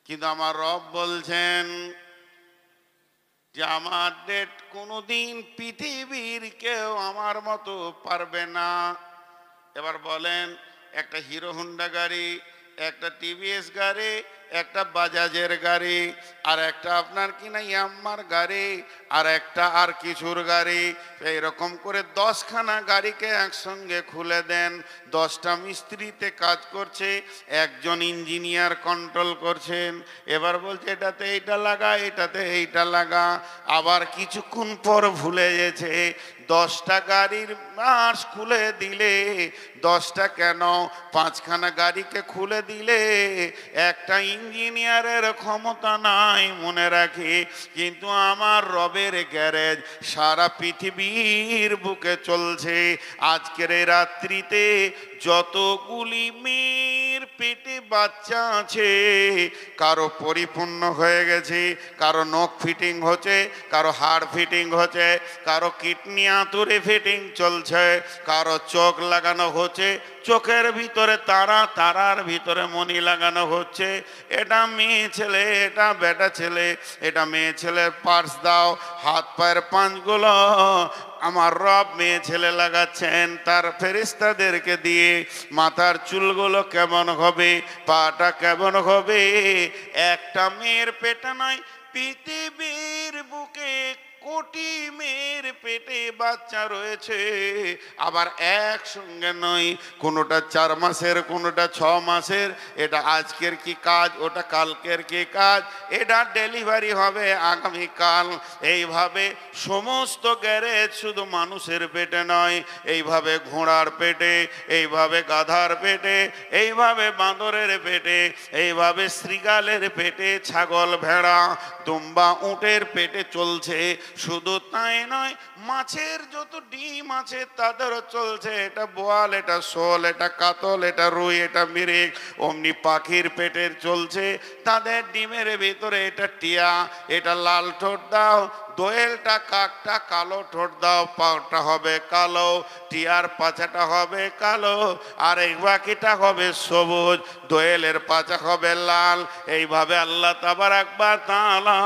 কিন্তু আমার রব বলছেন যে আমার ডেট কোনোদিন পৃথিবীর কেউ আমার মতো পারবে না। এবার বলেন, একটা হিরো হোন্ডা গাড়ি, একটা টিভিএস গাড়ি, একটা বাজাজের গাড়ি, আর একটা আপনার কিনা ইয়াম্মার গাড়ি, আর একটা আর কিছুর গাড়ি, এইরকম করে 10খানা গাড়িকে একসঙ্গে খুলে দেন। 10টা মিস্ত্রিতে কাজ করছে, একজন ইঞ্জিনিয়ার কন্ট্রোল করছেন। এবার বলছে এটাতে এইটা লাগা, এটাতে এইটা লাগা। আবার কিছুক্ষণ পর ভুলে গেছে 10টা গাড়ির মাস খুলে দিলে 10টা কেন 5খানা গাড়িকে খুলে দিলে একটা ইঞ্জিনিয়ারের ক্ষমতা নাই মনে রাখি। কিন্তু আমার রবের গ্যারেজ সারা পৃথিবীর বুকে চলছে। আজকের এই রাত্রিতে যতগুলি মেয়ের পেটে বাচ্চা আছে, কারো পরিপূর্ণ হয়ে গেছে, কারো নখ ফিটিং হচ্ছে, কারো হাড় ফিটিং হচ্ছে, কারো কিডনি আঁতুরে ফিটিং চলছে, কারো চোখ লাগানো হচ্ছে, চোখের ভিতরে তারা, তারার ভিতরে মণি লাগানো হচ্ছে। এটা মেয়ে ছেলে, এটা বেটা ছেলে, এটা মেয়ে ছেলের পার্স দাও, হাত পায়ের পাঁচগুলো আমার রব মেয়ে ছেলে লাগাচ্ছেন তার ফেরেশতাদেরকে দিয়ে। মাথার চুলগুলো কেমন হবে, পাটা কেমন হবে। একটা মেয়ের পেটে নয়, পৃথিবীর বুকে কোটি মেয়ের পেটে বাচ্চা রয়েছে। আবার একসঙ্গে নয়, কোনোটা 4 মাসের, কোনোটা 6 মাসের। এটা আজকের কি কাজ, ওটা কালকের কি কাজ, এটা ডেলিভারি হবে আগামীকাল। এইভাবে সমস্ত গ্যারেজ শুধু মানুষের পেটে নয়, এইভাবে ঘোড়ার পেটে, এইভাবে গাধার পেটে, এইভাবে বাঁদরের পেটে, এইভাবে শৃগালের পেটে, ছাগল ভেড়া দুম্বা উটের পেটে চলছে। শুধু তাই নয়, মাছের যত ডিম আছে তাদেরও চলছে। এটা বোয়াল, এটা শোল, এটা কাতল, এটা রুই, এটা মিরিক। অমনি পাখির পেটের চলছে, তাদের ডিমের ভিতরে এটা টিয়া, এটা লাল ঠোঁট দাও। দোয়েলটা কাকটা কালো ঠোঁট দাও, পাটা হবে কালো, টিয়ার পাছাটা হবে কালো, আর এই বাকিটা হবে সবুজ, দোয়েলের পাছা হবে লাল। এইভাবে আল্লাহ তাবারাক ওয়া তাআলা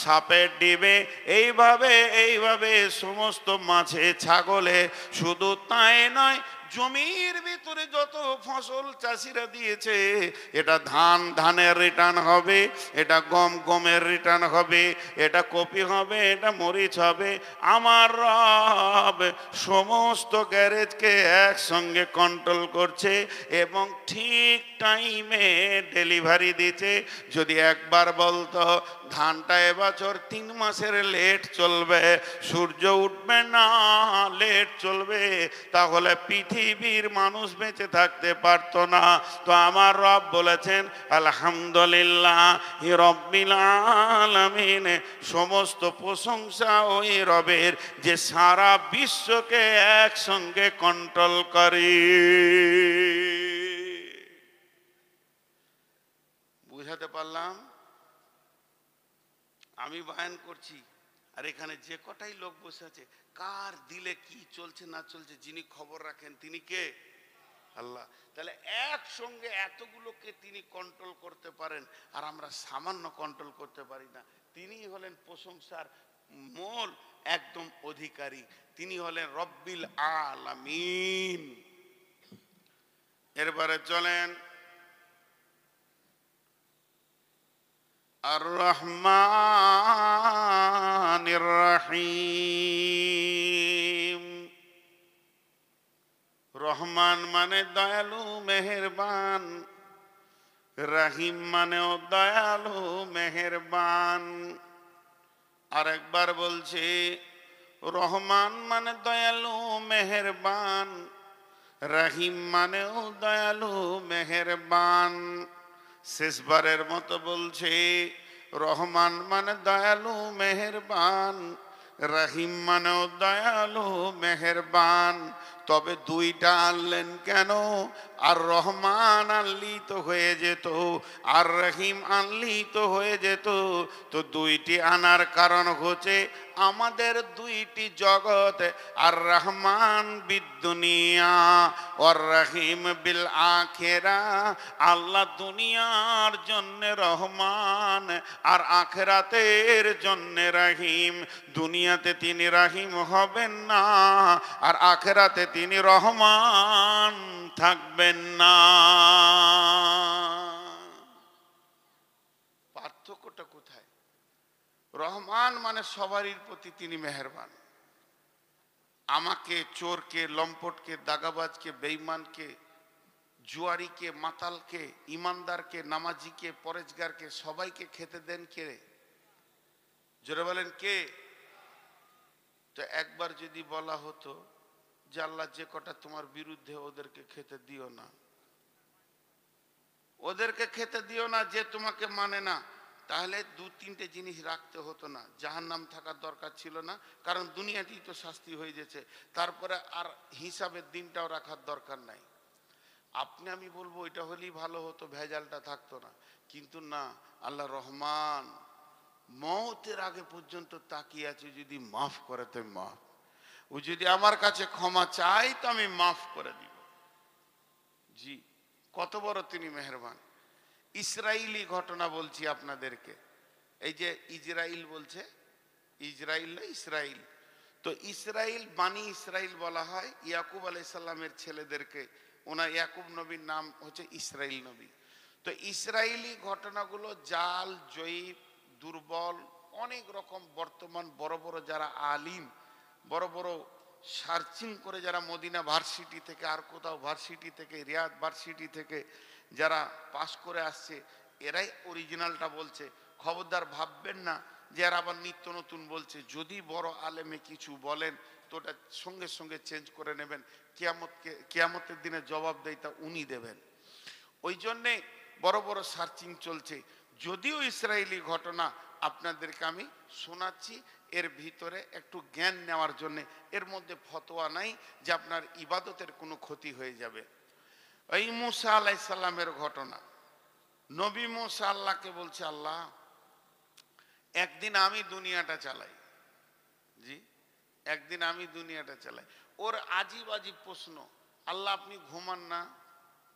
সাপের ডিমে এইভাবে সমস্ত মাছে, ছাগলে। শুধু তাই নয়, জমির ভিতরে যত ফসল চাষিরা দিয়েছে, এটা ধানের রিটার্ন হবে, এটা গমের রিটার্ন হবে, এটা কপি হবে, এটা মরিচ হবে। আমার রব সমস্ত গ্যারেজকে একসঙ্গে কন্ট্রোল করছে এবং ঠিক টাইমে ডেলিভারি দিচ্ছে। যদি একবার বলতো ধানটা এবছর 3 মাসের লেট চলবে, সূর্য উঠবে না, লেট চলবে, তাহলে পৃথিবীর মানুষ বেঁচে থাকতে পারতো না। তো আমার রব বলেছেন আলহামদুলিল্লাহ রব্বিল আলামিন, সমস্ত প্রশংসা ওই রবের যে সারা বিশ্বকে একসঙ্গে কন্ট্রোল করে। বুঝাতে পারলাম? আমি বয়ান করছি আর এখানে যে কটাই লোক বসে আছে, কার দিলে কি চলছে না চলছে যিনি খবর রাখেন তিনি কে? আল্লাহ। তাহলে একসঙ্গে এতগুলোকে তিনি কন্ট্রোল করতে পারেন, আর আমরা সামান্য কন্ট্রোল করতে পারি না। তিনি হলেন প্রশংসার মূল একদম অধিকারী, তিনি হলেন রব্বিল আলামিন। এরপরে চলেন আর রহমানির রহিম। রহমান মানে দয়ালু মেহেরবান, রহিম মানেও দয়ালু মেহেরবান। আরেকবার বলছি, রহমান মানে দয়ালু মেহেরবান, রহিম মানেও দয়ালু মেহেরবান। শেষবারের মতো বলছি, রহমান মানে দয়ালু মেহেরবান, রহিম মানেও দয়ালু মেহেরবান। তবে দুইটা আনলেন কেন? আর রহমান আনলি তো হয়ে যেত, আর রহিম আনলি তো হয়ে যেত। তো দুইটি আনার কারণ হচ্ছে আমাদের দুইটি জগৎ, আর রহমান বিদ্দুনিয়া আর রহিম বিল আখিরা। আল্লাহ দুনিয়ার জন্য রহমান আর আখিরাতের জন্য রহিম। দুনিয়াতে তিনি রহিম হবেন না, আর আখিরাতে তিনি রহমান থাকবেন না। পার্থক্যটা কোথায়? রহমান মানে সবারই প্রতি তিনি মেহেরবান। আমাকে, চোরকে, লম্পটকে, দাগাবাজকে, বেঈমানকে, জুয়ারিকে, মাতালকে, ইমানদারকে, নামাজিকে, পরেজগারকে সবাইকে খেতে দেন কে? জোরে বলেন কে? তো একবার যদি বলা হতো যে আল্লাহ যে কটা তোমার বিরুদ্ধে ওদেরকে খেতে দিও না, ওদেরকে খেতে দিও না যে তোমাকে মানে না, তাহলে দু তিনটে জিনিস রাখতে হতো না, জাহান্নাম থাকার দরকার ছিল না, কারণ দুনিয়াতেই তো শাস্তি হয়ে গেছে। তারপরে আর হিসাবের দিনটাও রাখার দরকার নাই। আপনি আমি বলবো এটা হলেই ভালো হতো, ভেজালটা থাকতো না। কিন্তু না, আল্লাহ রহমান, মওতের আগে পর্যন্ত তাকিয়ে আছে, যদি মাফ করে তো মাফ, ও যদি আমার কাছে ক্ষমা চাই তো আমি মাফ করে দিব। জি, কত বড় তিনি মেহেরবান। ইসরাইলি ঘটনা বলছি আপনাদেরকে। এই যে ইসরাইল বলছে, ইসরাইল না ইসরাইল, তো ইসরাইল বানি ইসরাইল বলা হয় ইয়াকুব আলাইহিস সালামের ছেলেদেরকে। ওনার ইয়াকুব নবীর নাম হচ্ছে ইসরাইল নবী। তো ইসরাইলি ঘটনাগুলো জাল, জয়ীব, দুর্বল, অনেক রকম। বর্তমান বড় বড় যারা আলিম, বড় বড় সার্চিং করে যারা মদিনা ভার্সিটি থেকে আর কোথাও ভার্সিটি থেকে, রিয়াদ ভার্সিটি থেকে যারা পাশ করে আসছে, এরাই অরিজিনালটা বলছে। খবরদার ভাববেন না যে এরা আবার নিত্য নতুন বলছে। যদি বড় আলেমে কিছু বলেন তো ওটা সঙ্গে সঙ্গে চেঞ্জ করে নেবেন। কিয়ামতের দিনে জবাব দেয় তা উনি দেবেন। ওই জন্যে বড় বড় সার্চিং চলছে। যদিও ইসরায়েলি ঘটনা আপনাদেরকে আমি শোনাচ্ছি, এর ভিতরে একটু জ্ঞান নেওয়ার জন্যে। এর মধ্যে ফতোয়া নাই যে আপনার ইবাদতের কোনো ক্ষতি হয়ে যাবে। এই মুসা আলাইহিস সালামের ঘটনা। নবী মুসা আল্লাহকে বলছে, আল্লাহ একদিন আমি দুনিয়াটা চালাই। জি, একদিন আমি দুনিয়াটা চালাই। ওর আজীব আজীব প্রশ্ন। আল্লাহ আপনি ঘুমান না?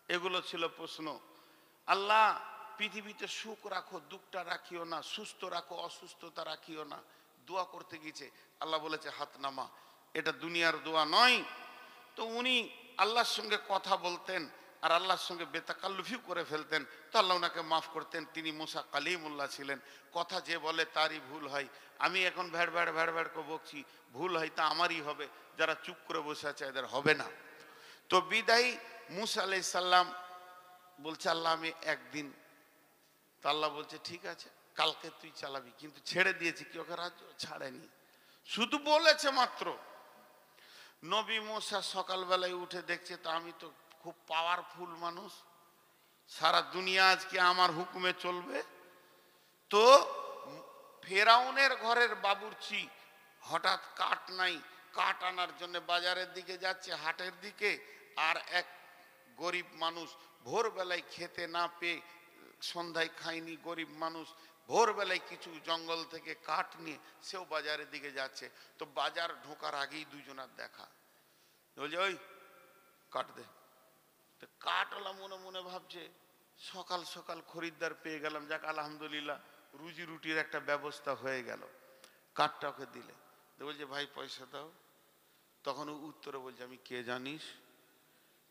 এগুলো ছিল প্রশ্ন। আল্লাহ পৃথিবীতে সুখ রাখো, দুঃখটা রাখিও না, সুস্থ রাখো, অসুস্থতা রাখিও না। দোয়া করতে গিয়েছে, আল্লাহ বলেছে হাত নামা, এটা দুনিয়ার দোয়া নয়। তো উনি আল্লাহর সঙ্গে কথা বলতেন আর আল্লাহর সঙ্গে বেতাকাল্লুফি করে ফেলতেন, তো আল্লাহ ওনাকে মাফ করতেন। তিনি মুসা কালিমুল্লাহ ছিলেন। কথা যে বলে তারই ভুল হয়। আমি এখন ভ্যাড় ভ্যাড় ভ্যাড় ভ্যাড় করে বকছি, ভুল হয় তা আমারই হবে, যারা চুপ করে বসে আছে এদের হবে না। তো বিদায়ী মুসা আলাইহিস সালাম বলছে, আল্লাহ আমি একদিন। তো আল্লাহ বলছে ঠিক আছে, কালকে তুই চালাবি। কিন্তু ছেড়ে দিয়েছে কি? ওকে রাজ্য ছাড়েনি, শুধু বলেছে মাত্র। নবী মুসা সকালবেলায় উঠে দেখছে, তো আমি তো খুব পাওয়ারফুল মানুষ, সারা দুনিয়া আজকে আমার হুকুমে চলবে। তো ফেরাউনের ঘরের বাবুর্চি হঠাৎ কাঠ নাই, কাঠ আনার জন্য বাজারের দিকে যাচ্ছে, হাটের দিকে। আর এক গরিব মানুষ ভোরবেলায় খেতে না পেয়ে, সন্ধ্যায় খায়নি গরিব মানুষ, ভোরবেলায় কিছু জঙ্গল থেকে কাঠ নিয়ে সেও বাজারের দিকে যাচ্ছে। তো বাজার ঢোকার আগেই দুজনার দেখা। বলছে ওই কাঠ দে। তো কাঠওয়ালা মনে মনে ভাবছে, সকাল সকাল খরিদ্দার পেয়ে গেলাম, যাক আলহামদুলিল্লাহ, রুজি রুটির একটা ব্যবস্থা হয়ে গেল। কাঠটা ওকে দিলে, বলছে ভাই পয়সা দাও। তখন ও উত্তরে বলছে, আমি কে জানিস?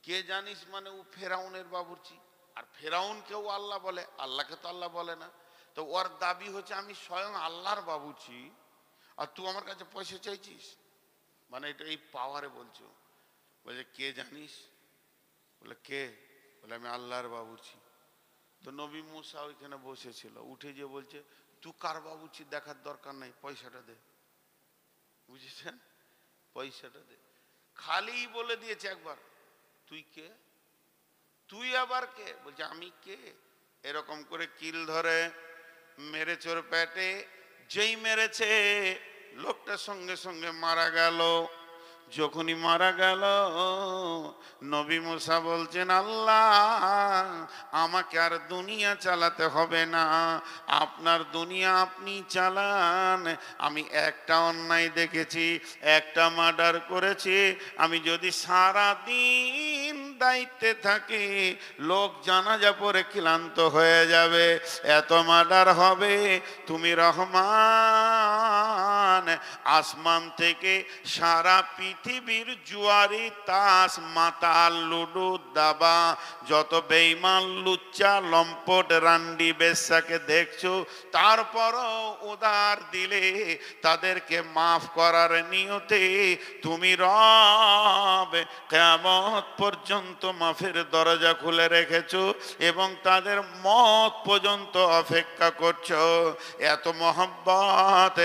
কে জানিস মানে ও ফেরাউনের বাবুর্চি। আর ফেরাউনকেও আল্লাহ বলে, আল্লাহকে তো আল্লাহ বলে না। তো ওর দাবি হচ্ছে আমি স্বয়ং আল্লাহর বাবুর্চি, আর তুই আমার কাছে পয়সা চাইছিস। মানে এটা এই পাওয়ারে বলছো। বলছে কে জানিস? বলে কে? বলে আমি আল্লাহর বাবুর্চি। তো নবী মুসা ওইখানে বসেছিল, উঠে যে বলছে, তুই কার বাবুর্চি দেখার দরকার নাই, পয়সাটা দে। বুঝেছেন? পয়সাটা দে। খালি বলে দিয়েছে একবার, তুই কে? তুই আবার কে? বলছে আমি কে? এরকম করে কিল ধরে মেরেছে ওর পেটে। যেই মেরেছে লোকটা সঙ্গে সঙ্গে মারা গেল। যখনই মারা গেল, নবী মুসা বলছেন, আল্লাহ আমাকে আর দুনিয়া চালাতে হবে না, আপনার দুনিয়া আপনি চালান। আমি একটা অন্যায় দেখেছি, একটা মার্ডার করেছি, আমি যদি সারা দিন দায়িত্বে থাকি লোক জানাজা পরে ক্লান্ত হয়ে যাবে, এত মার্ডার হবে। তুমি রহমান, আসমান থেকে সারা পৃথিবীর জুয়ারি তাস মাতাল লুডু দাবা যত বেঈমান লুচ্চা লম্পট রান্ডি বেশ্যাকে দেখছো, তারপরও উদার দিলে তাদেরকে মাফ করার নিয়তে তুমি রব কিয়ামত পর্যন্ত মাফের দরজা খুলে রেখেছো এবং তাদের মত পর্যন্ত অপেক্ষা করছো। এত মহব্বত,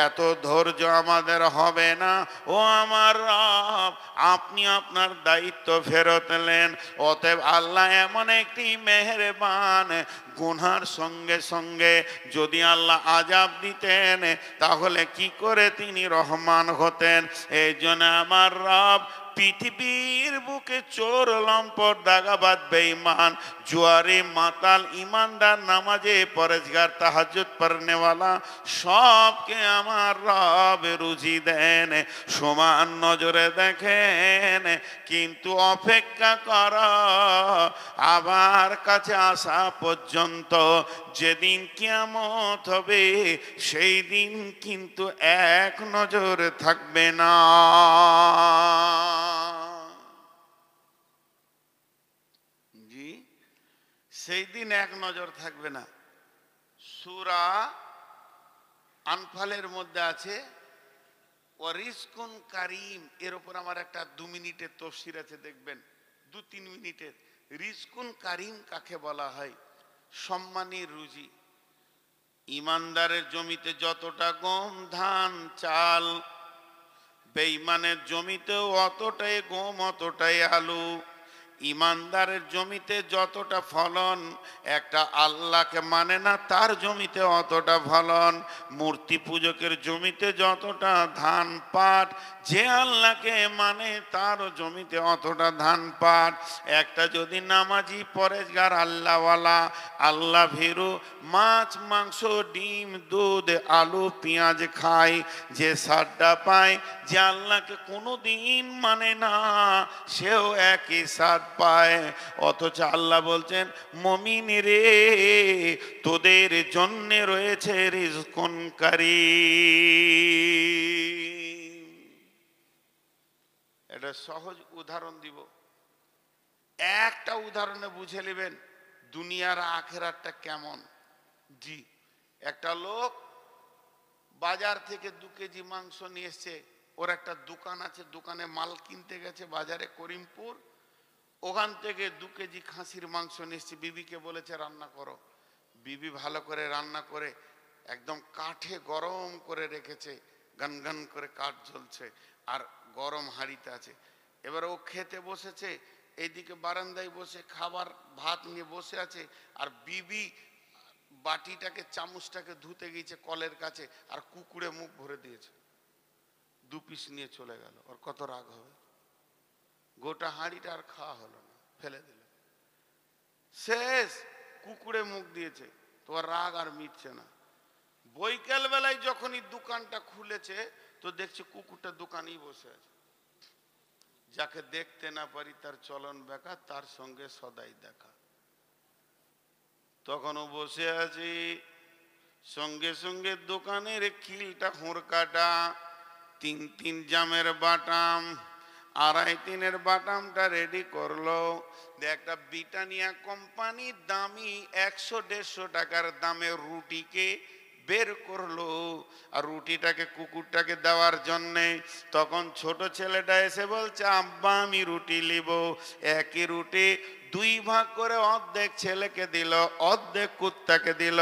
এত ধৈর্য আমাদের হবে না। ও আমার রব, আপনি আপনার দায়িত্ব ফেরত নেন। অতএব আল্লাহ এমন একটি মেহেরবান, গুনার সঙ্গে সঙ্গে যদি আল্লাহ আযাব দিতেন তাহলে কি করে তিনি রহমান হতেন? এই জন্য আমার রব পৃথিবীর বুকে চোর লম্পট দাগাবাজ বেঈমান জুয়ারি মাতাল ইমানদার নামাজে পরেজগার তাহাজ্জুদ পড়নেওয়ালা সবকে আমার রব রুজি দেন, সমান নজরে দেখেন। কিন্তু অপেক্ষা কর আবার কাছে আসা পর্যন্ত, যেদিন কিয়ামত হবে সেই দিন কিন্তু এক নজর থাকবে না। জি, সেই দিন এক নজর থাকবে না। সূরা আনফালের মধ্যে আছে ওয়ারিজকুন কারিম, এর উপর আমার একটা 2 মিনিটের তফসির আছে, দেখবেন 2-3 মিনিটের। রিজকুন কারিম কাকে বলা হয়? সম্মানী রুজি। ইমানদারের জমিতে যতটা গম ধান চাল, বেঈমানের জমিতেও অতটাই গম অতটাই আলু। ইমানদারের জমিতে যতটা ফলন, একটা আল্লাহকে মানে না তার জমিতে অতটা ফলন। মূর্তি পূজকের জমিতে যতটা ধান পাট, যে আল্লাহকে মানে তার জমিতে অতটা ধান পাট। একটা যদি নামাজি পরেজগার আল্লাহওয়ালা আল্লাহ ভীরু মাছ মাংস ডিম দুধ আলু পেঁয়াজ খায়, যে সারটা পায়, যে আল্লাহকে কোনো দিন মানে না সেও একই সাদ পায়। অথচ আল্লাহ বলছেন, মুমিন রে তোদের জন্য রয়েছে রিজকুন কারীম। এটা সহজ উদাহরণ দিব, একটা উদাহরণে বুঝে নেবেন দুনিয়ার আখেরাতটা কেমন। জি, একটা লোক বাজার থেকে 2 কেজি মাংস নিয়ে এসছে, ওর একটা দোকান আছে, দোকানে মাল কিনতে গেছে বাজারে করিমপুর, ওখান থেকে 2 কেজি খাসির মাংস নিয়ে এসছে, বিবিকে বলেছে রান্না করো। বিবি ভালো করে রান্না করে একদম কাঠে গরম করে রেখেছে, গান গান করে কাঠ জ্বলছে আর গরম হাঁড়িতে আছে। এবার ও খেতে বসেছে, এইদিকে বারান্দায় বসে খাবার ভাত নিয়ে বসে আছে, আর বিবি বাটিটাকে চামচটাকে ধুতে গিয়েছে কলের কাছে, আর কুকুরে মুখ ভরে দিয়েছে, 2 পিস নিয়ে চলে গেল। ওর কত রাগ হবে? গোটা হাঁড়িটা আর খাওয়া হলো না, ফেলে দিল, শেষ। কুকুরে মুখ দিয়েছে, তোমার রাগ আর মিটছে না। বৈকাল বেলায় যখনই দোকানটা খুলেছে তো দেখছে কুকুরটা দোকানেই বসে আছে। যাকে দেখতে না পারি তার চলন বেকা, তার সঙ্গে সদাই দেখা। তখনও বসে আছি, সঙ্গে সঙ্গে দোকানের খিলটা হুড়কাটা, 3 জামের বাটাম, 2.5 বাটামটা রেডি করলো। একটা ব্রিটানিয়া কোম্পানি দামি 100-150 টাকার দামের রুটিকে বের করলো, আর রুটিটাকে কুকুরটাকে দেওয়ার জন্যে। তখন ছোট ছেলেটা এসে বলছে, আব্বা আমি রুটি নিব। একই রুটি 2 ভাগ করে অর্ধেক ছেলেকে দিল, অর্ধেক কুত্তাকে দিল।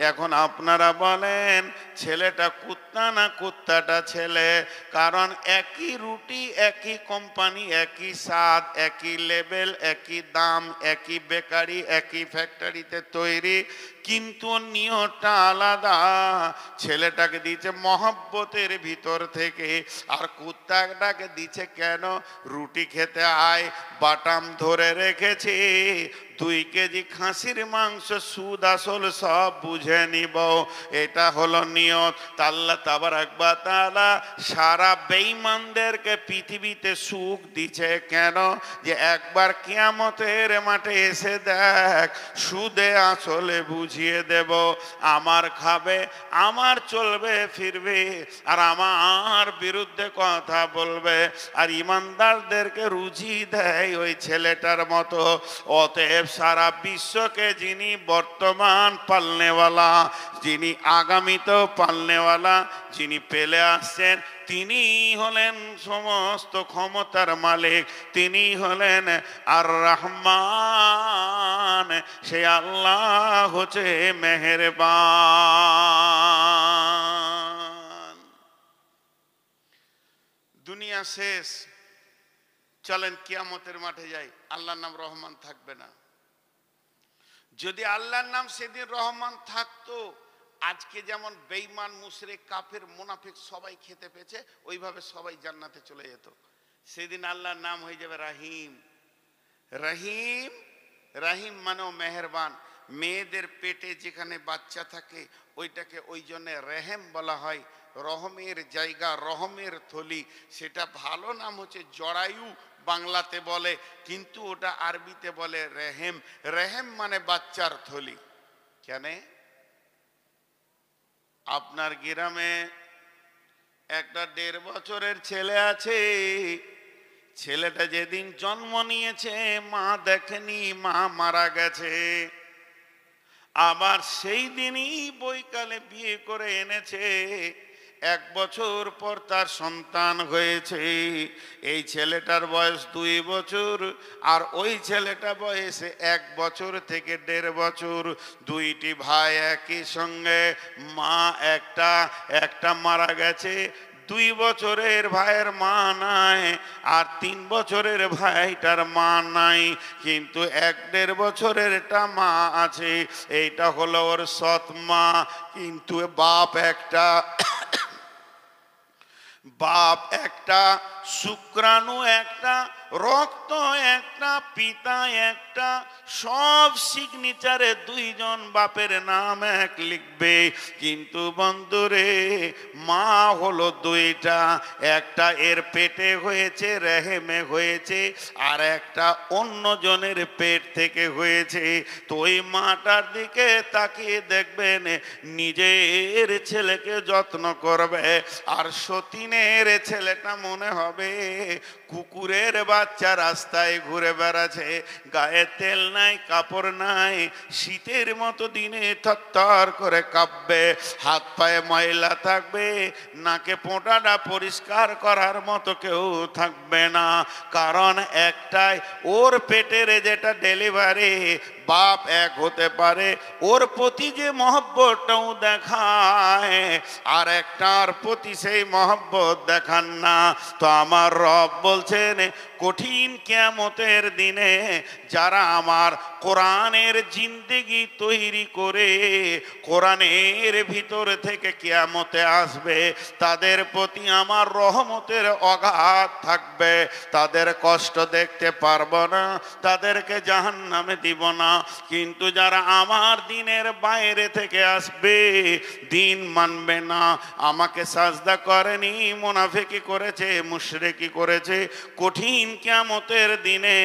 এখন আপনারা বলেন ছেলেটা কুত্তা না কুত্তাটা ছেলে? কারণ একই রুটি, একই কোম্পানি, একই স্বাদ, একই লেভেল, একই দাম, একই বেকারি, একই ফ্যাক্টরিতে তৈরি, কিন্তু ওর নিয়তটা আলাদা। ছেলেটাকে দিয়েছে মহব্বতের ভিতর থেকে, আর কুত্তাটাকে দিচ্ছে কেন? রুটি খেতে আয়, বাটাম ধরে রেখেছে, 2 কেজি খাসির মাংস সুদ আসল সব বুঝে নিব, এটা হলো নিয়ত। আল্লাহ তাবারাক ওয়া তাআলা সারা বেঈমানদেরকে পৃথিবীতে সুখ দিচ্ছে কেন? যে একবার কিয়ামতের মাঠে এসে দেখ, সুদে আসলে বুঝিয়ে দেব, আমার খাবে, আমার চলবে ফিরবে, আর আমার বিরুদ্ধে কথা বলবে, আর ইমানদারদেরকে রুজি দেয় ওই ছেলেটার মতো। অতএব সারা বিশ্বকে যিনি বর্তমান পালনেওয়ালা, যিনি আগামীতেও পালনেওয়ালা, যিনি পেলে আসছেন, তিনি হলেন সমস্ত ক্ষমতার মালিক, তিনি হলেন আর রহমান, সে আল্লাহ হচ্ছে মেহেরবান। দুনিয়া শেষ, চলেন কিয়ামতের মাঠে যাই, আল্লাহর নাম রহমান থাকবে না। যদি আল্লাহর নাম সেদিন রহমান থাকতো, আজকে যেমন বেঈমান, মুশরিক, কাফের, মুনাফিক সবাই খেতে পেয়েছে, ওইভাবে সবাই জান্নাতে চলে যেত। সেদিন আল্লাহর নাম হয়ে যাবে রাহিম। রহিম, রাহিম মানেও মেহেরবান। মেয়েদের পেটে যেখানে বাচ্চা থাকে ওইটাকে ওই জন্য রেহেম বলা হয়, রহমের জায়গা, রহমের থলি। সেটা ভালো নাম হচ্ছে জরায়ু, বাংলাতে বলে, কিন্তু ওটা আরবিতে বলে রেহেম। রেহেম মানে বাচ্চার থলি। কেন? আপনার গ্রামে একটা 1.5 বছরের ছেলে আছে, ছেলেটা যেদিন জন্ম নিয়েছে মা দেখেনি, মা মারা গেছে, আবার সেই দিনই বৈকালে বিয়ে করে এনেছে, 1 বছর পর তার সন্তান হয়েছে। এই ছেলেটার বয়স 2 বছর, আর ওই ছেলেটা বয়সে 1 বছর থেকে 1.5 বছর। 2টি ভাই একই সঙ্গে, মা একটা মারা গেছে। 2 বছরের ভাইয়ের মা নাই, আর 3 বছরের ভাইটার মা নাই, কিন্তু 1.5 বছরেরটা মা আছে। এইটা হলো ওর সৎ মা। কিন্তু বাপ একটা, শুক্রাণু একটা, রক্ত একটা, পিতা একটা, সব সিগনেচারে 2 জন বাপের নাম এক লিখবে, কিন্তু বন্ধুরে মা হলো 2টা। একটা এর পেটে হয়েছে, রেহেমে হয়েছে, আর একটা অন্য জনের পেট থেকে হয়েছে। তো ওই মাটার দিকে তাকিয়ে দেখবেন, নিজের ছেলেকে যত্ন করবে, আর সতীনের ছেলেটা মনে হবে কুকুরের বাচ্চা, রাস্তায় ঘুরে বেড়াচ্ছে, গায়ে তেল নাই, কাপড় নাই, শীতের মতো দিনে থরথর করে কাঁপবে, হাত পায়ে ময়লা থাকবে, নাকে পোঁটাটা পরিষ্কার করার মতো কেউ থাকবে না। কারণ একটাই, ওর পেটের যেটা ডেলিভারি, বাপ এক হতে পারে, ওর প্রতি যে মহব্বতটাও দেখায়, আর একটার প্রতি সেই মহব্বত দেখান না। তো আমার রব বলছেন, কঠিন কিয়ামতের দিনে যারা আমার কোরআনের জিন্দেগি তৈরি করে কোরআনের ভিতর থেকে কিয়ামতে আসবে, তাদের প্রতি আমার রহমতের অগাধ থাকবে। তাদের কষ্ট দেখতে পারবো না, তাদেরকে জাহান্নামে দিব না। কিন্তু যারা আমার দিনের বাইরে থেকে আসবে, দিন মানবে না, আমাকে সাজদা করেনি, মুনাফিকি করেছে, মুশরিকি করেছে, কঠিন কিয়ামতের দিনে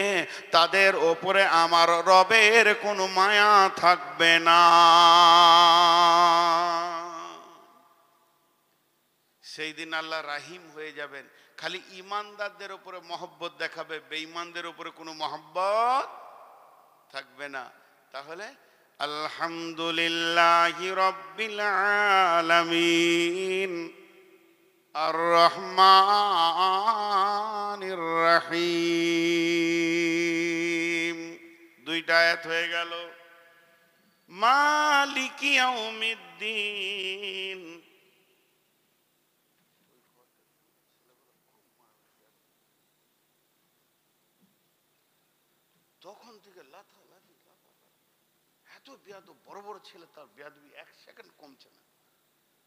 তাদের ওপরে আমার রবের কোনো মায়া থাকবে না। সেই দিন আল্লাহ রাহিম হয়ে যাবেন, খালি ইমানদারদের উপরে মহব্বত দেখাবে, বেঈমানদের উপরে কোনো মহব্বত থাকবে না। তাহলে আলহামদুলিল্লাহি রাব্বিল আলামিন আর রহমানির রহিম, 2টা আয়াত হয়ে গেল। মালিকি ইয়াউমিদ্দিন, তখন থেকে লাথালাথি, এত বেয়াদব, বড় বড় ছেলে, তার বেয়াদবি 1 সেকেন্ড কমছে না।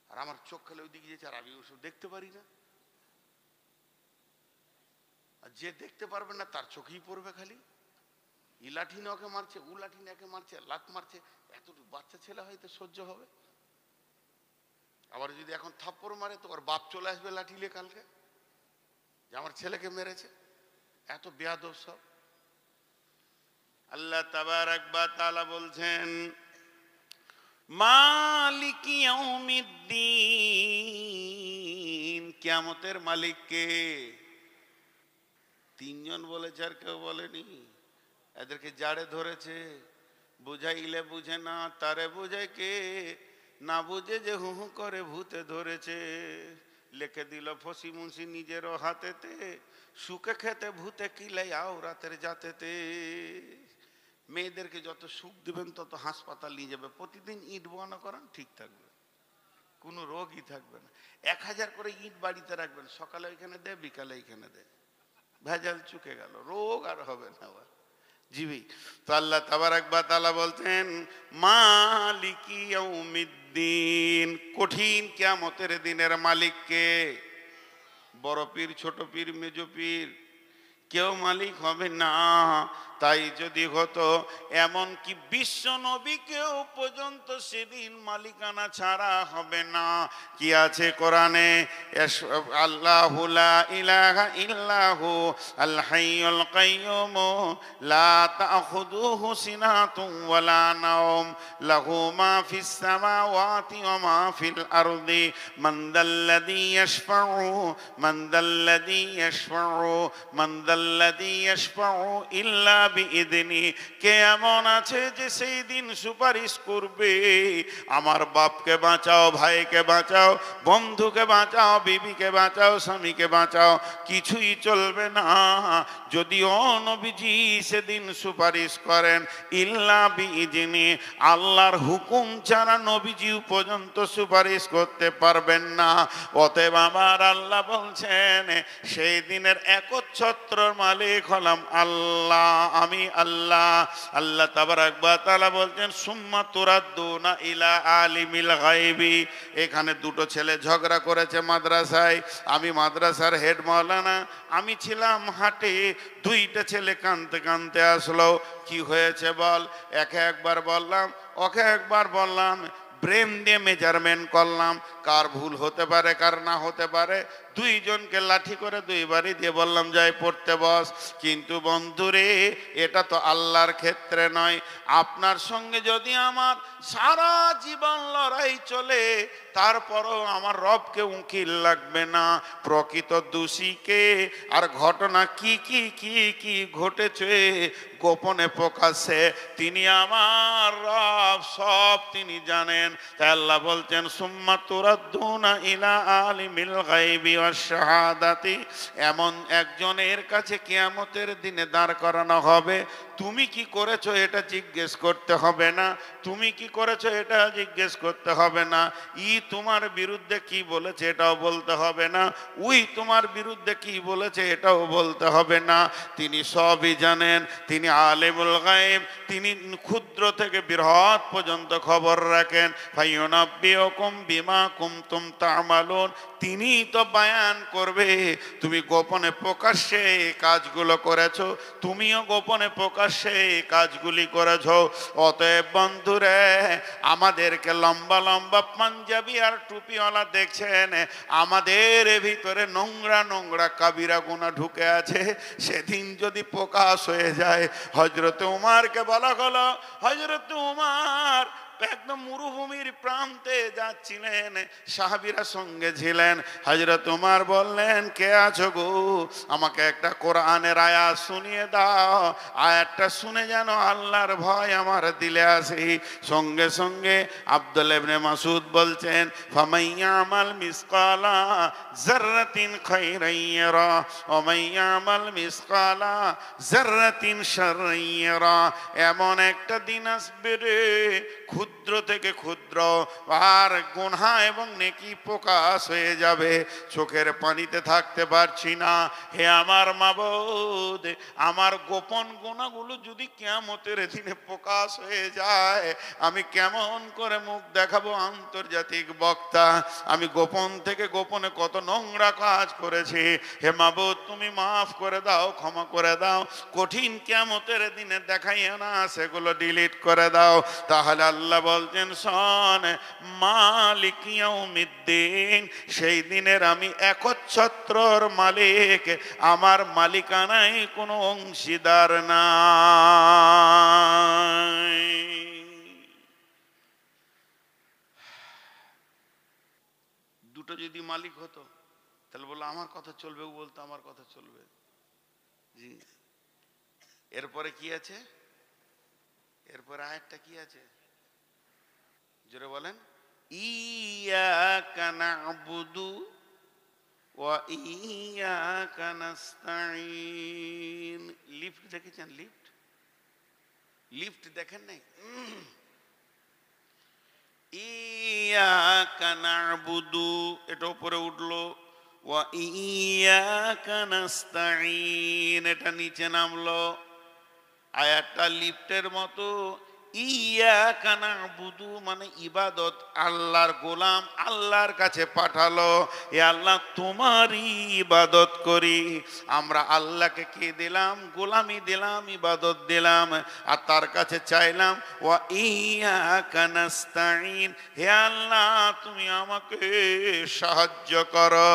আর আমার চোখ খালে ওইদিকে যেছে, আর আমি ওসব দেখতে পারি না। আর যে দেখতে পারবে না তার চোখেই পড়বে খালি। ই লাঠি ওকে মারছে, ও লাঠি একে মারছে, লাত মারছে। এত বাচ্চা ছেলে হয়তো সহ্য হবে? আবার যদি এখন থাপ্পড় মারে তো ওর বাপ চলে আসবে লাঠি নিয়ে কালকে, যে আমার ছেলেকে মেরেছে। এত বেয়াদব সব। আল্লাহ তাবারাক ওয়া তাআলা বলছেন, মালিক ইয়াউমিদ্দিন, কিয়ামতের মালিক কে? 3 জন বলেছে, আর কেউ বলেনি। এদেরকে জাড়ে ধরেছে, বুঝাইলে বুঝে না, তারে বুঝে কে? না বুঝে যে হু হু করে ভূতে ধরেছে। লিখে দিল ফসি মুন্সি নিজেরও হাতেতে, সুখে খেতে ভূতে কিলাই আও রাতের জাতেতে। মেয়েদেরকে যত সুখ দিবেন তত হাসপাতাল নিয়ে যাবে। প্রতিদিন ইট বানা করান, ঠিক থাকবে, কোনো রোগই থাকবে না। 1000 করে ইট বাড়িতে রাখবেন, সকালে ওইখানে দে, বিকালে এইখানে দে, ভেজাল চুকে গেল, রোগ আর হবে না। জিবি তো আল্লাহ তাবারাক ওয়া তাআলা বলতেন, মালিকি ইয়াউমিদ্দিন, কঠিন কিয়ামতের দিনের মালিক কে? বড় পীর, ছোট পীর, মেজ পীর, কেউ মালিক হবে না। তাই যদি হতো, এমন কি বিশ্ব নবীকেও পর্যন্ত সেদিন মালিকানা ছাড়া হবে না। কি আছে কোরআনে? আল্লাহু লা ইলাহা ইল্লাহু আল হাইয়ুল কাইয়্যুম লা তাখুযুহু সিনাতুন ওয়ালা নাওম লাহু মা ফিস সামাওয়াতি ওয়া মা ফিল আরদি মান দাল্লাযী ইয়াশফাউ মান দাল্লাযী ইয়াশফাউ মান দাল্লাযী ইয়াশফাউ ইল্লা বিইذনি। কে এমন আছে যে সেই দিন সুপারিশ করবে? আমার বাপকে বাঁচাও, ভাইকে বাঁচাও, বন্ধুকে বাঁচাও, বিবিকে বাঁচাও, স্বামীকে বাঁচাও, কিছুই চলবে না যদিও নবীজি সেদিন সুপারিশ করেন। ইল্লা বিইذনি, আল্লাহর হুকুম ছাড়া নবীজি পর্যন্ত সুপারিশ করতে পারবেন না। অতএব আমার আল্লাহ বলছেন, সেই দিনের একচ্ছত্র মালিক হলাম আল্লাহ, আমি আল্লাহ। আল্লাহ তাবারাক ওয়া তাআলা বলছেন, সুম্মা তুরাদ্দুনা ইলা আলিমিল গায়বি। এখানে 2টো ছেলে ঝগড়া করেছে মাদ্রাসায়, আমি মাদ্রাসার হেড মাওলানা, আমি ছিলাম হাটে। 2টা ছেলে কাঁদতে কাঁদতে আসলো, কি হয়েছে বল? একে একবার বললাম, ওকে একবার বললাম, ব্রেন দিয়ে মেজারমেন্ট করলাম, কার ভুল হতে পারে কার না হতে পারে। 2 জনকে লাঠি করে 2 বাড়ি দিয়ে বললাম, যাই পড়তে বস। কিন্তু বন্ধুরে, এটা তো আল্লাহর ক্ষেত্রে নয়। আপনার সঙ্গে যদি আমার সারা জীবন লড়াই চলে, তারপরও আমার রবকে উকিল লাগবে না। প্রকৃত দোষীকে আর ঘটনা কি কি কি কি ঘটেছে গোপনে প্রকাশ্যে, তিনি আমার রব, সব তিনি জানেন। তাই আল্লাহ বলছেন, সুম্মা তুরাদ্দুনা ইলা আলিমিল গায়বি ওয়াশ শাহাদাতি। এমন একজনের কাছে কিয়ামতের দিনে দাঁড় করানো হবে। তুমি কি করেছো এটা জিজ্ঞেস করতে হবে না, তুমি কি করেছো এটা জিজ্ঞেস করতে হবে না। ই তোমার বিরুদ্ধে কি বলেছে এটাও বলতে হবে না, উই তোমার বিরুদ্ধে কি বলেছে এটাও বলতে হবে না। তিনি সবই জানেন, তিনি আলিমুল গায়ব, তিনি ক্ষুদ্র থেকে বৃহৎ পর্যন্ত খবর রাখেন। ফায়ুনাব্বিউকুম বিমা কুনতুম তা'মালুন, তিনি তো বয়ান করবে। তুমি গোপনে প্রকাশ্যে কাজগুলো করেছো, তুমিও গোপনে প্রকাশ্যে কাজগুলি করেছো। অতএব বন্ধুরে, আমাদেরকে লম্বা লম্বা পাঞ্জাবি আর টুপিওয়ালা দেখছেন, আমাদের ভিতরে নোংরা নোংরা কাবিরা গুনাহ ঢুকে আছে। সেদিন যদি প্রকাশ হয়ে যায়, হযরত উমারকে বলা হলো, হযরত উমার একদম মরুভূমির প্রান্তে যাচ্ছিলেন, সাহাবীরা সঙ্গে ছিলেন। হযরত উমার বললেন, কে আছো গো? আমাকে একটা কোরআনের আয়াত শুনিয়ে দাও, আয়াতটা শুনে যেন আল্লাহর ভয় আমার দিলে আসে। সঙ্গে সঙ্গে আব্দুল্লাহ ইবনে মাসউদ বলছেন, ফামাইয়ামাল মিসকালা যাররাতিন খায়রান ইয়ারা ওয়া মাইয়ামাল মিসকালা যাররাতিন শাররান ইয়ারা। এমন একটা দিন আসবে রে, ক্ষুদ্র থেকে ক্ষুদ্র আর গুনাহ এবং নেকি প্রকাশ হয়ে যাবে। চোখের পানিতে থাকতে পারছি না। হে আমার মাবুদ, আমার গোপন গুনাহগুলো যদি কিয়ামতের দিনে প্রকাশ হয়ে যায়, আমি কেমন করে মুখ দেখাবো আন্তর্জাতিক বক্তা? আমি গোপন থেকে গোপনে কত নোংরা কাজ করেছি। হে মাবুদ, তুমি মাফ করে দাও, ক্ষমা করে দাও। কঠিন কিয়ামতের দিনে দেখাইও না, সেগুলো ডিলিট করে দাও। তাহলে আল্লাহ বলছেন, শোন, মালিক ইয়াউমিদ্দিন, সেই দিনের আমি একচ্ছত্রর মালিক, আমার মালিকানায় কোনো অংশীদার নাই। দুটো যদি মালিক হতো তাহলে বললো আমার কথা চলবে, ও বলতো আমার কথা চলবে। জি, এরপরে কি আছে? এরপরে আয়াতটা কি আছে? জোরে বলেন। ইয়াকা না'বুদু ওয়া ইয়াকা নাস্তাঈন। লিফট দেখেছেন? লিফট লিফট দেখেন নাই? ইয়াকা না'বুদু, এটা উপরে উঠলো, ওয়া ইয়াকা নাস্তাঈন এটা নিচে নামলো। আয়াতটা লিফটের মতো। ইয়াকা না'বুদু মানে ইবাদত, আল্লাহর গোলাম আল্লাহর কাছে পাঠালো, এ আল্লাহ তোমারই ইবাদত করি। আমরা আল্লাহকে কি দিলাম? গোলামি দিলাম, ইবাদত দিলাম, আর তার কাছে চাইলাম ওয়া ইয়াকা নাস্তাঈন, হে আল্লাহ তুমি আমাকে সাহায্য করো।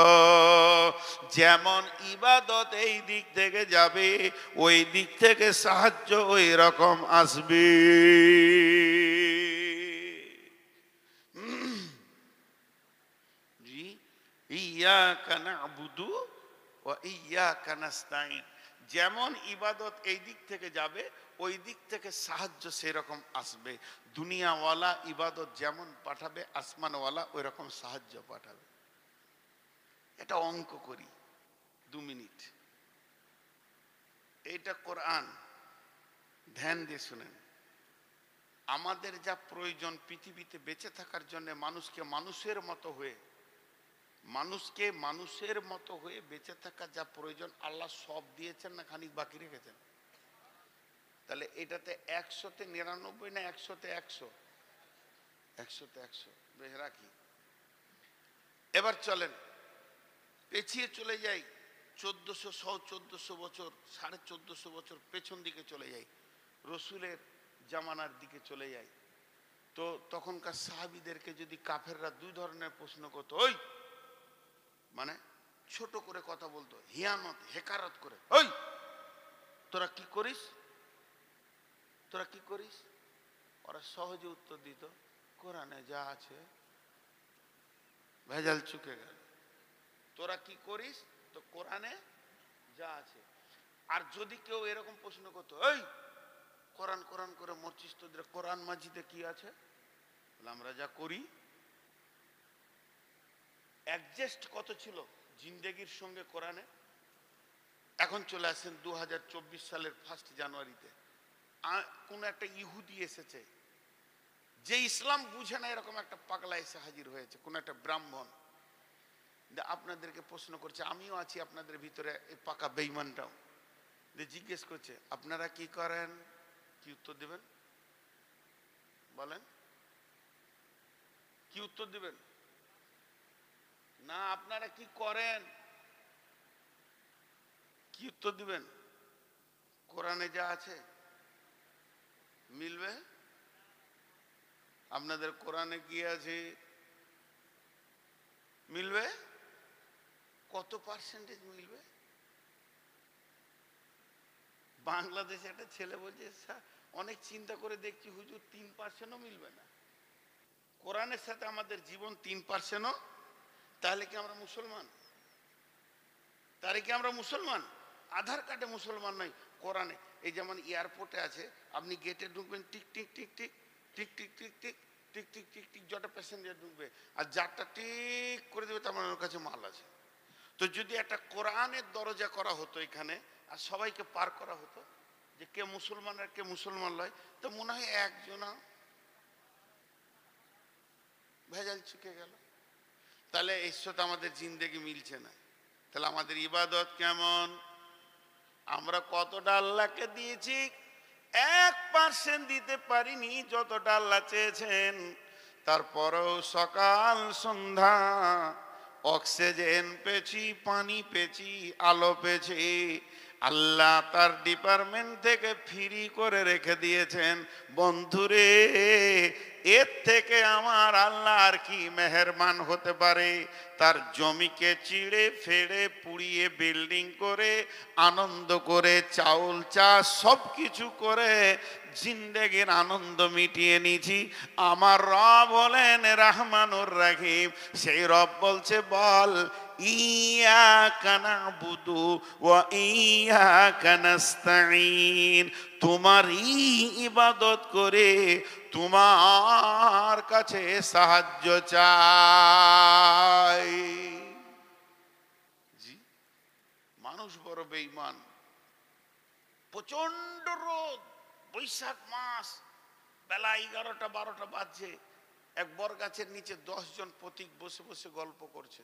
যেমন ইবাদত এই দিক থেকে যাবে, ওই দিক থেকে সাহায্য ওই রকম আসবে। জি, ইয়াকা না'বুদু ওয়া ইয়াকা নাস্তাঈন, যেমন ইবাদত এই দিক থেকে যাবে, ওই দিক থেকে সাহায্য সেরকম আসবে। দুনিয়াওয়ালা ইবাদত যেমন পাঠাবে, আসমানওয়ালা ওই রকম সাহায্য পাঠাবে। এটা অঙ্ক করি 2 মিনিট। এইটা কোরআন, ধ্যান দিয়ে শুনেন। আমাদের যা প্রয়োজন পৃথিবীতে বেঁচে থাকার জন্য, মানুষকে মানুষের মতো হয়ে বেঁচে থাকার যা প্রয়োজন আল্লাহ সব দিয়েছেন, না খানিক বাকি রেখেছেন? তাহলে এটাতে 100-তে 99 না 100-তে 100? 100-তে 100 বেশ রাখি। এবার চলেন পেছিয়ে চলে যাই 1400 বছর, 1450 বছর পেছন দিকে চলে যাই, রসুলের জামানার দিকে চলে যাই। তো তখনকার সাহাবীদেরকে যদি কাফেররা 2 ধরনের প্রশ্ন করতো, ওই মানে ছোট করে কথা বলতো, হিয়ানত হেকারত করে, ওই তোরা কি করিস, তোরা কি করিস? ওরা সহজে উত্তর দিত, কোরআনে যা আছে। ভেজাল চুকে গেল। তোরা কি করিস? তো কোরআনে যা আছে। আর যদি কেউ এরকম প্রশ্ন করতো, এই কোরআন কোরআন করে মরছিস, তোদের কোরআন মাজিদে কি আছে? আমরা যা করি। অ্যাডজাস্ট কত ছিল জিন্দেগির সঙ্গে কোরআনে। এখন চলে আসেন 2024 সালের 1 জানুয়ারিতে, কোন একটা ইহুদি এসেছে, যে ইসলাম বুঝে না, এরকম একটা পাগলা এসে হাজির হয়েছে, কোন একটা ব্রাহ্মণ। আপনাদেরকে প্রশ্ন করছে, আমিও আছি আপনাদের ভিতরে, এই পাকা বেঈমানটাও। জিজ্ঞেস করছে, আপনারা কি করেন? কি উত্তর দিবেন? বলেন, কি উত্তর দিবেন? না, আপনারা কি করেন, কি উত্তর দিবেন? কোরআনে যা আছে মিলবে? আপনাদের কোরআনে কি আছে মিলবে? কত পার্সেন্টেজ মিলবে? বাংলাদেশে একটা ছেলে বলছে, অনেক চিন্তা করে দেখছি হুজুর 3%ও মিলবে না। কোরআনের সাথে আমাদের জীবন 3%ও, তাহলে কি আমরা মুসলমান? তাহলে কি আমরা মুসলমান? আধার কার্ডে মুসলমান নয়, কোরআনে। এই যেমন এয়ারপোর্টে আছে, আপনি গেটে ঢুকবেন, tick tick tick tick tick tick tick tick tick tick tick tick, যত প্যাসেঞ্জার ঢুকবে, আর যারটা ঠিক করে দেবে তার মানে ওর কাছে মাল আছে। তো যদি একটা কোরআনের দরজা করা হতো এখানে, আর সবাইকে পার করা হতো যে কে মুসলমান আর কে মুসলমান নয়, তো মনে হয় একজনা ভেজাল চুকে গেল। তাহলে এর সাথে আমাদের জিন্দেগি মিলছে না। তাহলে আমাদের ইবাদত কেমন? আমরা কতটা আল্লাহকে দিয়েছি? 1% দিতে পারিনি যতটা আল্লাহ চেয়েছেন। তারপরেও সকাল সন্ধ্যা অক্সিজেন পেয়েছি, পানি পেয়েছি, আলো পেয়েছি। আল্লাহ তার ডিপার্টমেন্ট থেকে ফ্রি করে রেখে দিয়েছেন। বন্ধুরে, এর থেকে আমার আল্লাহ আর কি মেহেরবান হতে পারে? তার জমিকে চিড়ে ফেড়ে পুড়িয়ে বিল্ডিং করে আনন্দ করে চাউল চাষ সব কিছু করে জিন্দেগির আনন্দ মিটিয়ে নিয়েছি। আমার রব হলেন রহমানুর রহিম। সেই রব বলছে, বল ইয়াকা নাবুদু ওয়া ইয়াকা নাস্তাঈন, তোমারই ইবাদত করে তোমার কাছে সাহায্য চাই। জি, মানুষ বড় বেঈমান। প্রচন্ড রোদ, বৈশাখ মাস, বেলা 11টা 12টা বাজছে। এক বর গাছের নিচে 10 জন পথিক বসে বসে গল্প করছে।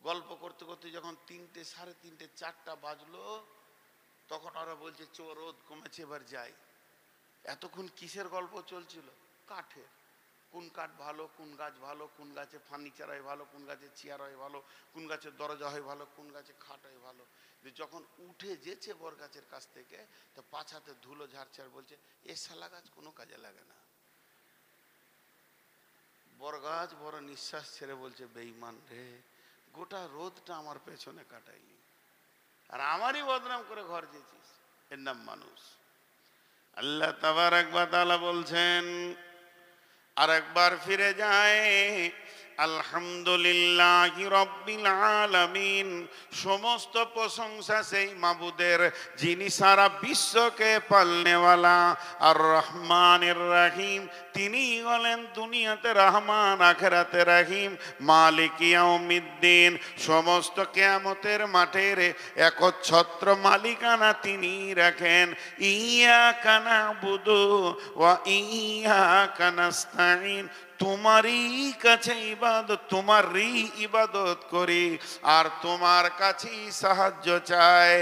গল্প করতে করতে যখন 3টে, 3:30, 4টা বাজলো, তখন ওরা বলছে, চো রোদ কমেছে, এবার যাই। এতক্ষণ কিসের গল্প চলছিল? কাঠের। কোন কাঠ ভালো, কোন গাছ ভালো, কোন গাছে ফার্নিচার হয় ভালো, কোন গাছে চেয়ার হয় ভালো, কোন গাছের দরজা হয় ভালো, কোন গাছে খাট হয় ভালো। যখন উঠে যেছে বর গাছের কাছ থেকে, তো পাছাতে ধুলো ঝাড়ছে আর বলছে, এ শালা গাছ কোনো কাজে লাগে না। বর গাছ বড় নিঃশ্বাস ছেড়ে বলছে, বেঈমান রে, গোটা রোদটা আমার পেছনে কাটাইলি, আর আমারই বদনাম করে ঘর যেছিস। এর নাম মানুষ। আল্লাহ তাবারক ওয়া তাআলা বলছেন, আরেকবার ফিরে যায়, আলহামদুলিল্লাহি রাব্বিল আলামিন, সমস্ত প্রশংসা সেই মাবুদের যিনি সারা বিশ্বকে পালনেওয়ালা। আর রহমানির রহিম, তিনি হলেন দুনিয়াতে রহমান, আখিরাতে রহিম। মালিক ইয়াউমিদ্দিন, সমস্ত কিয়ামতের মাঠের একচ্ছত্র মালিকানা তিনি রাখেন। ইয়াকা নাবুদু ওয়া ইয়াকা নাস্তাঈন, তোমারই কাছে ইবাদত, তোমারই ইবাদত করি আর তোমার কাছেই সাহায্য চাই।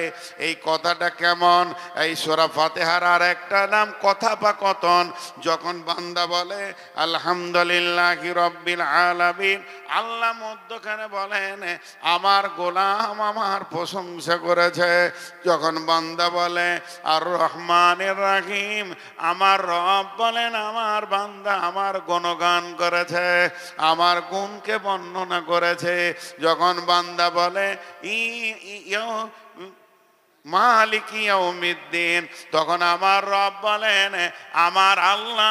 এই কথাটা কেমন? এই সূরা ফাতিহার আর একটা নাম কথাপাকথন। যখন বান্দা বলে আলহামদুলিল্লাহি রাব্বিল আলামিন, আল্লাহ মধ্যখানে বলেন, আমার গোলাম আমার প্রশংসা করেছে। যখন বান্দা বলে আর রহমানির রহিম, আমার রব বলেন, আমার বান্দা আমার গুণগান করেছে, আমার গুণকে বর্ণনা করেছে। যখন বান্দা বলে মালিক ইয়াউমিদ্দিন, তখন আমার রব বলেন, আমার আল্লাহ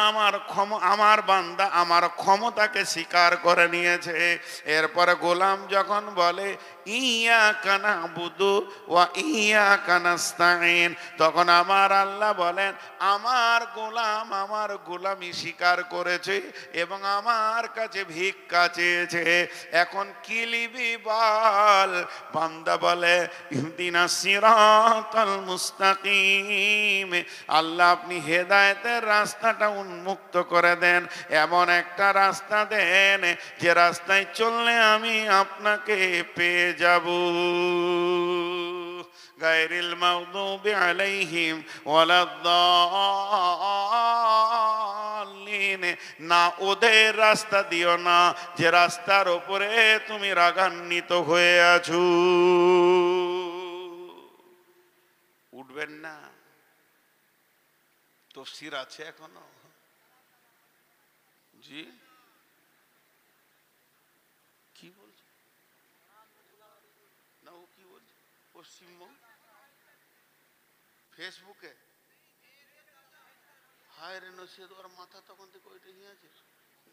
আমার বান্দা আমার ক্ষমতাকে স্বীকার করে নিয়েছে। এরপরে গোলাম যখন বলে ইয়াকা নাবুদু ওয়া ইয়াকা নাস্তাঈন, তখন আমার আল্লাহ বলেন, আমার গোলামি স্বীকার করেছে এবং আমার কাছে ভিক্ষা চেয়েছে। এখন কি লিবি বল? বান্দা বলে ইহদিনাস সিরাতাল মুস্তাকিম, আল্লাহ আপনি হেদায়েতের রাস্তাটা উন্মুক্ত করে দেন, এমন একটা রাস্তা দেন যে রাস্তায় চললে আমি আপনাকে পেয়ে যাব। গায়রিল মাগদুবি আলাইহিম ওয়ালাদ-দাল্লিন, না ওদের রাস্তা দিও না যে রাস্তার উপরে তুমি রাগান্বিত হয়ে আছো। উঠবেন না? তফসির আছে এখনো? জি, কি বলছে না? ও কি বলছে? পশ্চিমবঙ্গ ফেসবুকে হায় রে নসিহত, ওর মাথা তখন থেকে ওইটা নিয়ে আছে।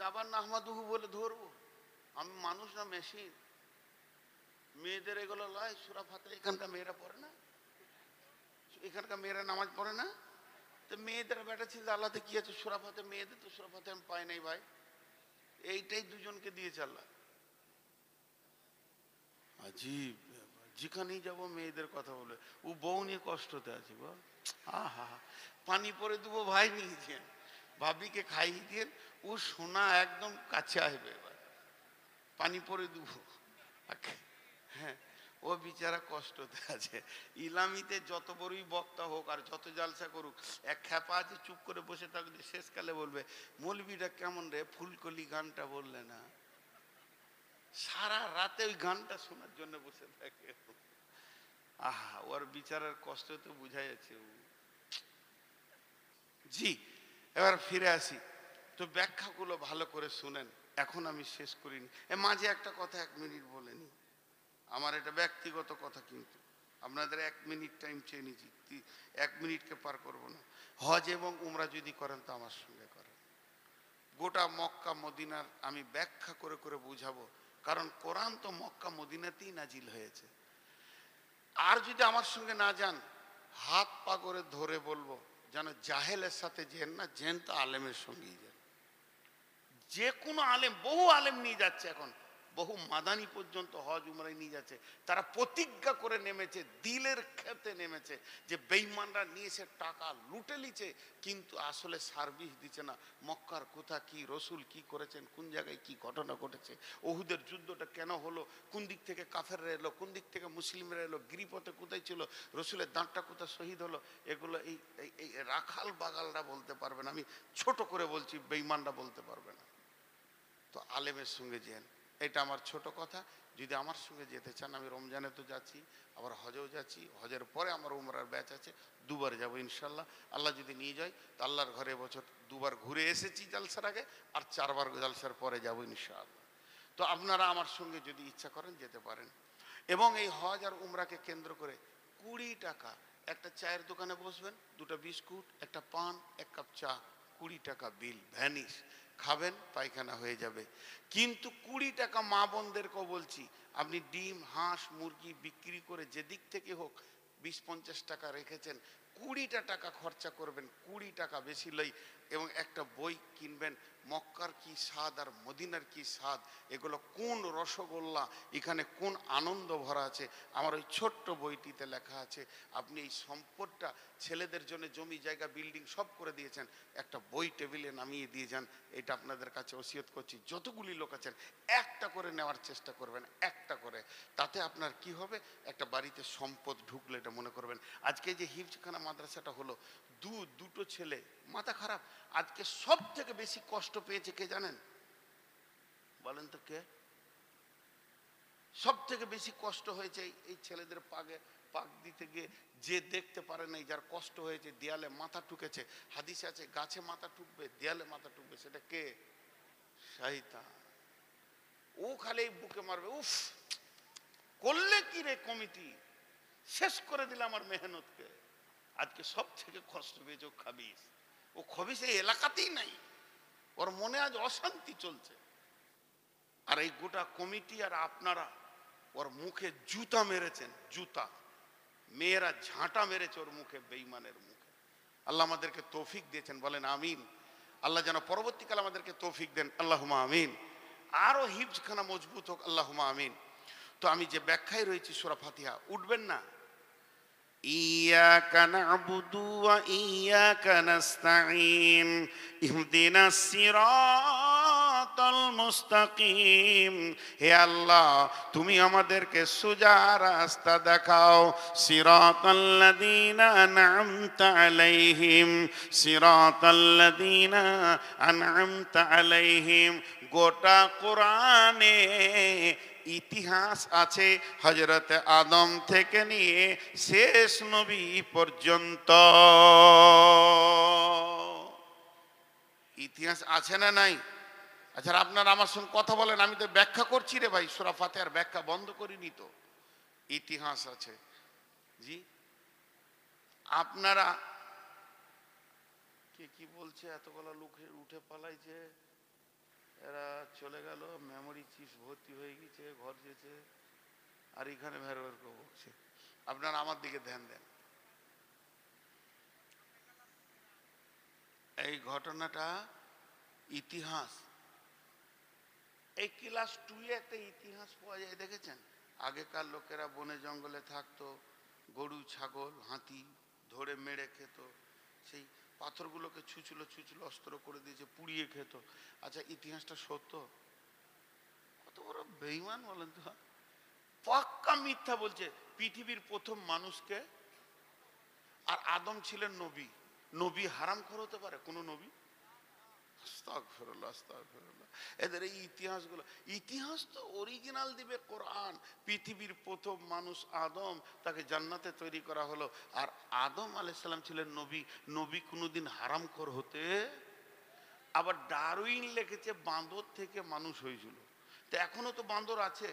দাবার নাহমাদুহু বলে ধরবো? আমি মানুষ না মেশিন? মেয়েদের এগুলো লয় সূরা ফাতিহা এখানকার মেয়েরা পড়ে না? এখানকার মেয়েরা নামাজ পড়ে না? তো মেয়েদের বেটা ছিল আল্লাহতে কি আছে? সূরা ফাতিহা। মেয়েদের তো সূরা ফাতিহা আমি পাই নাই ভাই। এইটাই দুজনকে দিয়েছে আল্লাহ। আজীব, যেখানেই যাবো মেয়েদের কথা বলে। ও বউ নিয়ে কষ্টতে আছে গো। আহা, পানি পরে দেবো ভাই নিয়েছেন, ভাবিকে খাইয়ে দিয়ে ও সোনা একদম কাছে আসবে, এবার পানি পরে দেব। হ্যাঁ, ও বিচারা কষ্টতে আছে। ইলামিতে যত বড়ই বক্তা হোক আর যত জালসা করুক, এক খ্যাপা আছে চুপ করে বসে থাকলে শেষকালে বলবে, মৌলবীটা কেমন রে, ফুলকলি গানটা বললে না। সারা রাতে ওই গানটা শোনার জন্য বসে থাকে। আহা, ওর বিচারার কষ্ট তো বুঝা যাচ্ছে। জি, এবার ফিরে আসি। তো ব্যাখ্যাগুলো ভালো করে শুনেন, এখন আমি শেষ করিনি। মাঝে একটা কথা 1 মিনিট বলে নি, আমার এটা ব্যক্তিগত কথা, কিন্তু আপনাদের 1 মিনিট টাইম চেয়ে নিচ্ছি, 1 মিনিটকে পার করব না। হজ এবং উমরা যদি করেন তো আমার সঙ্গে করেন। গোটা মক্কা মদিনার আমি ব্যাখ্যা করে করে বুঝাবো, কারণ কোরআন তো মক্কা মদিনাতেই নাজিল হয়েছে। আর যদি আমার সঙ্গে না যান, হাত পা করে ধরে বলবো, যেন জাহেলের সাথে যেন না, যেন তো আলেমের সঙ্গেই যান। যে কোনো আলেম, বহু আলেম নিয়ে যাচ্ছে এখন, বহু মাদানি পর্যন্ত হজ উমরায় নিয়ে যাচ্ছে। তারা প্রতিজ্ঞা করে নেমেছে, দিলের ক্ষেতে নেমেছে, যে বেঈমানরা নিয়ে এসে টাকা লুটে লিছে, কিন্তু আসলে সার্ভিস দিচ্ছে না। মক্কার কোথা কি, রসুল কি করেছেন, কোন জায়গায় কি ঘটনা ঘটেছে, ওহুদের যুদ্ধটা কেন হলো, কোন দিক থেকে কাফেররা এলো, কোন দিক থেকে মুসলিমরা এলো, গিরিপথে কোথায় ছিল, রসুলের দাঁতটা কোথায় শহীদ হলো, এগুলো এই রাখাল বাগালরা বলতে পারবে না। আমি ছোট করে বলছি, বেঈমানরা বলতে পারবে না। তো আলেমের সঙ্গে যেন, এটা আমার ছোট কথা। যদি আমার সঙ্গে যেতে চান, আমি রমজানে তো যাচ্ছি, আবার হজেও যাচ্ছি, হজের পরে আমার উমরার ব্যাচ আছে, 2 বার যাবো ইনশাল্লাহ। আল্লাহ যদি নিয়ে যায় তো আল্লাহর ঘরে বছর 2 বার ঘুরে এসেছি জালসার আগে, আর 4 বার জালসার পরে যাবো ইনশাআল্লাহ। তো আপনারা আমার সঙ্গে যদি ইচ্ছা করেন যেতে পারেন। এবং এই হজ আর উমরাকে কেন্দ্র করে 20 টাকা, একটা চায়ের দোকানে বসবেন, 2টা বিস্কুট, একটা পান, 1 কাপ চা, 20 টাকা বিল ভ্যানিশ। খাবেন, পায়খানা হয়ে যাবে। কিন্তু 20 টাকা মা বোনদেরকেও বলছি, আপনি ডিম, হাঁস, মুরগি বিক্রি করে যে দিক থেকে হোক 20-50 টাকা রেখেছেন, 20টা টাকা খরচা করবেন, 20 টাকা বেশি লই, এবং একটা বই কিনবেন, মক্কার কি স্বাদ আর মদিনার কি স্বাদ, এগুলো কোন রসগোল্লা, এখানে কোন আনন্দ ভরা আছে, আমার ওই ছোট্ট বইটিতে লেখা আছে। আপনি এই সম্পদটা, ছেলেদের জন্য জমি জায়গা বিল্ডিং সব করে দিয়েছেন, একটা বই টেবিলে নামিয়ে দিয়ে যান। এটা আপনাদের কাছে ওসিয়ত করছি, যতগুলি লোক আছেন একটা করে নেওয়ার চেষ্টা করবেন, একটা করে। তাতে আপনার কি হবে, একটা বাড়িতে সম্পদ ঢুকলে এটা মনে করবেন। আজকে যে হিফজখানা মাদ্রাসাটা হলো, দুটো ছেলে, মাথা খারাপ, আজকে সব থেকে বেশি কষ্ট পেয়েছে কে জানেন, বলেন তো কে? সব থেকে বেশি কষ্ট হয়েছে এই ছেলেদের পাক দিতে গিয়ে, যে দেখতে পারে নাই, যার কষ্ট হয়েছে, দেয়ালে মাথা ঠুকেছে। হাদিসে আছে, গাছে মাথা ঠুকবে, দেয়ালে মাথা ঠুকবে, সেটা কে? শয়তান। ও খালি বুকে মারবে, উফ করলে কি রে কমিটি, শেষ করে দিলে আমার মেহনতকে। আজকে সব থেকে কষ্ট পেয়েছে ও খাবিস। ও খবিস এই এলাকাতেই নাই, ওর মনে আজ অশান্তি চলছে। আর এই গোটা কমিটি আর আপনারা ওর মুখে জুতা মেরেছেন, জুতা। মেয়েরা ঝাঁটা মেরেছে ওর মুখে, বেঈমানের মুখে। আল্লাহ আমাদেরকে তৌফিক দিয়েছেন, বলেন আমিন। আল্লাহ যেন পরবর্তীকালে আমাদেরকে তৌফিক দেন, আল্লাহুম্মা আমিন। আরো হিফজখানা মজবুত হোক, আল্লাহুম্মা আমিন। তো আমি যে ব্যাখ্যায় রয়েছি সূরা ফাতিহা, উঠবেন না। إياك نعبد وإياك نستعين اهدنا الصراط المستقيم। হে আল্লাহ, তুমি আমাদেরকে সোজা রাস্তা দেখাও। সিরাতাল্লাযীনা আন'আমতা আলাইহিম, সিরাতাল্লাযীনা আন'আমতা আলাইহিম। গোটা কোরআনে ইতিহাস আছে হযরতে আদম থেকে নিয়ে শেষ নবী পর্যন্ত। ইতিহাস আছে না নাই? আচ্ছা, আপনারা আমার সঙ্গে কথা বলেন, আমি তো ব্যাখ্যা করছি রে ভাই, সূরা ফাতিহার ব্যাখ্যা বন্ধ করিনি তো। ইতিহাস আছে জি। আপনারা কে কি বলছে, এতগুলো লোক উঠে পালাইছে, এরা চলে গেল, মেমোরি চিপ ভর্তি হয়ে গেছে, ঘর যেছে, আর এখানে ভের ভের করে বকছে। আপনারা আমার দিকে ধ্যান দেন। এই ঘটনাটা ইতিহাস, এই ক্লাস 2 এ একটা ইতিহাস পাওয়া যায়, দেখেছেন? আগেকার লোকেরা বনে জঙ্গলে থাকতো, গরু ছাগল হাতি ধরে মেরে খেত, সেই পাথরগুলোকে ছুঁচলো ছুঁচলো অস্ত্র করে দিয়েছে, পুড়িয়ে খেত। আচ্ছা ইতিহাসটা সত্য? কত বড় বেঈমান বলেন তো, পাক্কা মিথ্যা বলছে। পৃথিবীর প্রথম মানুষকে, আর আদম ছিলেন নবী, নবী হারামখোর হতে পারে কোন নবী? আস্তাগফিরুল্লাহ, আস্তাগফিরুল্লাহ। এদের এই ইতিহাসগুলো, ইতিহাস তো অরিজিনাল দিবে কোরআন। পৃথিবীর প্রথম মানুষ আদম, তাকে জান্নাতে তৈরি করা হলো। আর আদম আলাইহিস সালাম ছিলেন নবী, নবী কোনোদিন হারামখোর হতে। আবার ডারউইন লিখেছে বাঁদর থেকে মানুষ হয়েছিল। তো এখনো তো বাঁদর আছে,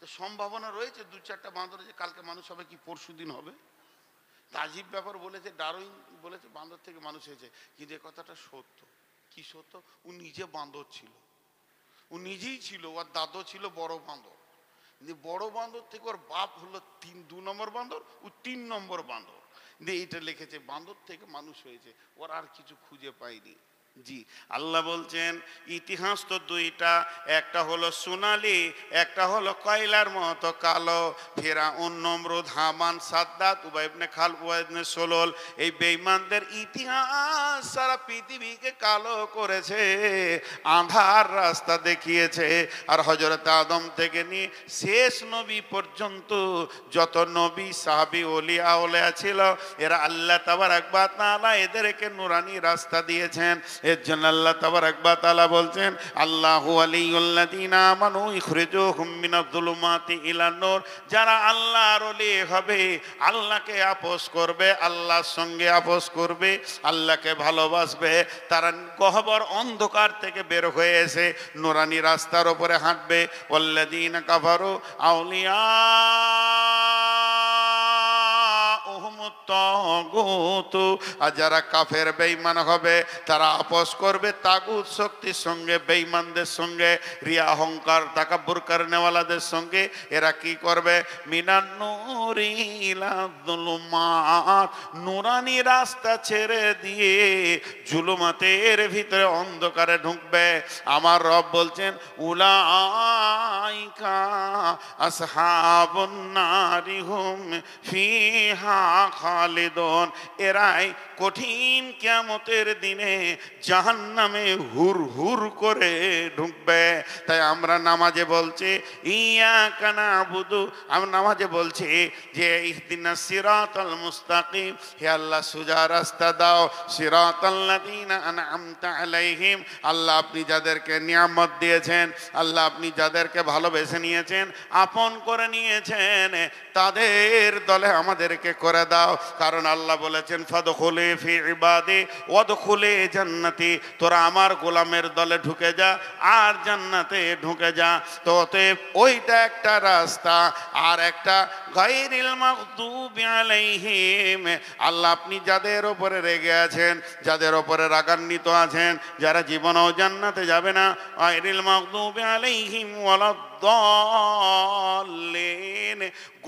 তো সম্ভাবনা রয়েছে দু চারটা বাঁদর যে কালকে মানুষ হবে, কি পরশু দিন হবে। তাজিব ব্যাপার বলেছে, ডারউইন বলেছে বাঁদর থেকে মানুষ হয়েছে, কিন্তু এ কথাটা সত্য। কি সত্য? ও নিজে বাঁদর ছিল, ও নিজেই ছিল, ওর দাদু ছিল বড় বাঁদর। বড় বাঁদর থেকে ওর বাপ হলো 2 নম্বর বাঁদর, ও 3 নম্বর বাঁদর। এইটা লিখেছে বাঁদর থেকে মানুষ হয়েছে, ওর আর কিছু খুঁজে পাইনি। জি, আল্লাহ বলছেন ইতিহাস তো দুইটা, একটা হলো সোনালি, একটা হলো কয়লার মতো কালো। ফিরআউন, নমরুদ, হামান, সাদ্দাত, উবাই ইবনে খালদ, উবাই ইবনে সলল, এই বেঈমানদের ইতিহাস সারা পৃথিবীকে কালো করেছে, আঁধার রাস্তা দেখিয়েছে। আর হযরত আদম থেকে নিয়ে শেষ নবী পর্যন্ত যত নবী, সাহাবী, ওলিয়া আউলিয়া ছিল, এরা আল্লাহ তাবারক ওয়া তাআলা এদেরকে নূরানি রাস্তা দিয়েছেন। এর জন্য আল্লাহ তাবারক ওয়া তাআলা বলছেন, আল্লাহু ওয়ালিয়ুল্লাযীনা আমানু ইখরিজুহুম মিনাজ-জুলুমাতি ইলান নূর। যারা আল্লাহর ওলি হবে, আল্লাহকে আপোস করবে, আল্লাহর সঙ্গে আপোস করবে, আল্লাহকে ভালোবাসবে, তারা গহ্বর অন্ধকার থেকে বের হয়ে এসে নূরানি রাস্তার উপরে হাঁটবে। ওয়াল্লাযীনা কাফারু আউলিয়া আর যারা কাফের বেঈমান হবে, তারা আপোস করবে তাগুত শক্তির সঙ্গে, বেঈমানদের সঙ্গে, রিয়া অহংকার তাকাব্বুর করনেওয়ালাদের সঙ্গে। এরা কি করবে? মিনান নূরি ইলা যুলুমাত, নূরানি রাস্তা ছেড়ে দিয়ে জুলুমাতের ভিতরে অন্ধকারে ঢুকবে। আমার রব বলছেন, উলাইকা আসহাবুন নারি হুম ফিহা খালিদুন। এরাই কঠিন কিয়ামতের দিনে জাহান্নামে হুর হুর করে ঢুকবে। তাই আমরা নামাজে বলছি ইয়াকা না'বুদু, আমরা নামাজে বলছি যে ইহদিনাস সিরাতাল মুস্তাকিম, হে আল্লাহ সোজা রাস্তা দাও, সিরাতাল্লাযীনা আন'আমতা আলাইহিম, আল্লাহ আপনি যাদেরকে নিয়ামত দিয়েছেন, আল্লাহ আপনি যাদেরকে ভালোবেসে নিয়েছেন, আপন করে নিয়েছেন, তাদের দলে আমাদেরকে করে দাও। কারণ আল্লাহ বলেছেন, ফাদখুলি ফি ইবাদি ওয়াদখুলি জান্নাতি, তোরা আমার গোলামের দলে ঢুকে যা আর জান্নাতে ঢুকে যা। তো অতএব ওইটা একটা রাস্তা, আর একটা গায়রিল মাগদুবি আলাইহিম, আল্লাহ আপনি যাদের উপরে রেগে আছেন, যাদের উপরে রাগান্বিত আছেন, যারা জীবনেও জান্নাতে যাবে না, গায়রিল মাগদুবি আলাইহিম ওয়ালাদ-দাল্লিন,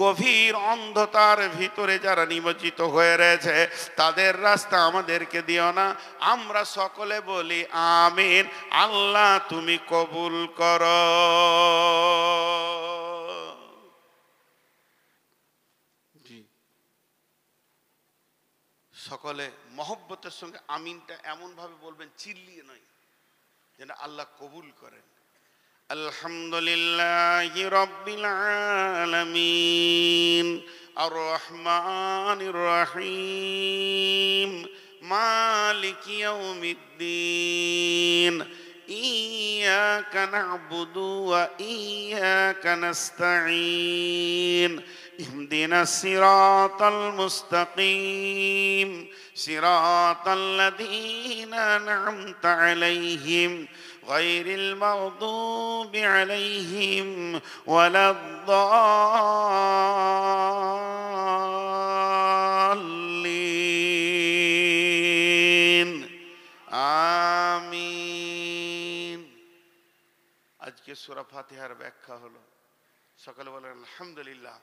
গভীর অন্ধতার ভিতরে যারা নিমজ্জিত হয়ে রয়েছে, তাদের রাস্তা আমাদেরকে দিও না। আমরা সকলে বলি আমিন। আল্লাহ তুমি কবুল করো। জি, সকলে মহব্বতের সঙ্গে আমিনটা এমন ভাবে বলবেন, চিল্লিয়ে নয়, যেন আল্লাহ কবুল করেন। আলহামদুলিল্লাহি রাব্বিল আলামিন আর রহমানির রহিম মালিকি ইয়াউমিদ্দিন ইয়াকা না'বুদু ওয়া ইয়াকা নাস্তাঈন ইহদিনাস সিরাতাল মুস্তাকিম সিরাতাল লাযীনা আন'আমতা আলাইহিম গায়রিল মাগদুবি আলাইহিম ওয়ালাদ-দাল্লিন। আমিন। আজকে সূরা ফাতিহার ব্যাখ্যা হলো, সকালে বলেন আলহামদুলিল্লাহ।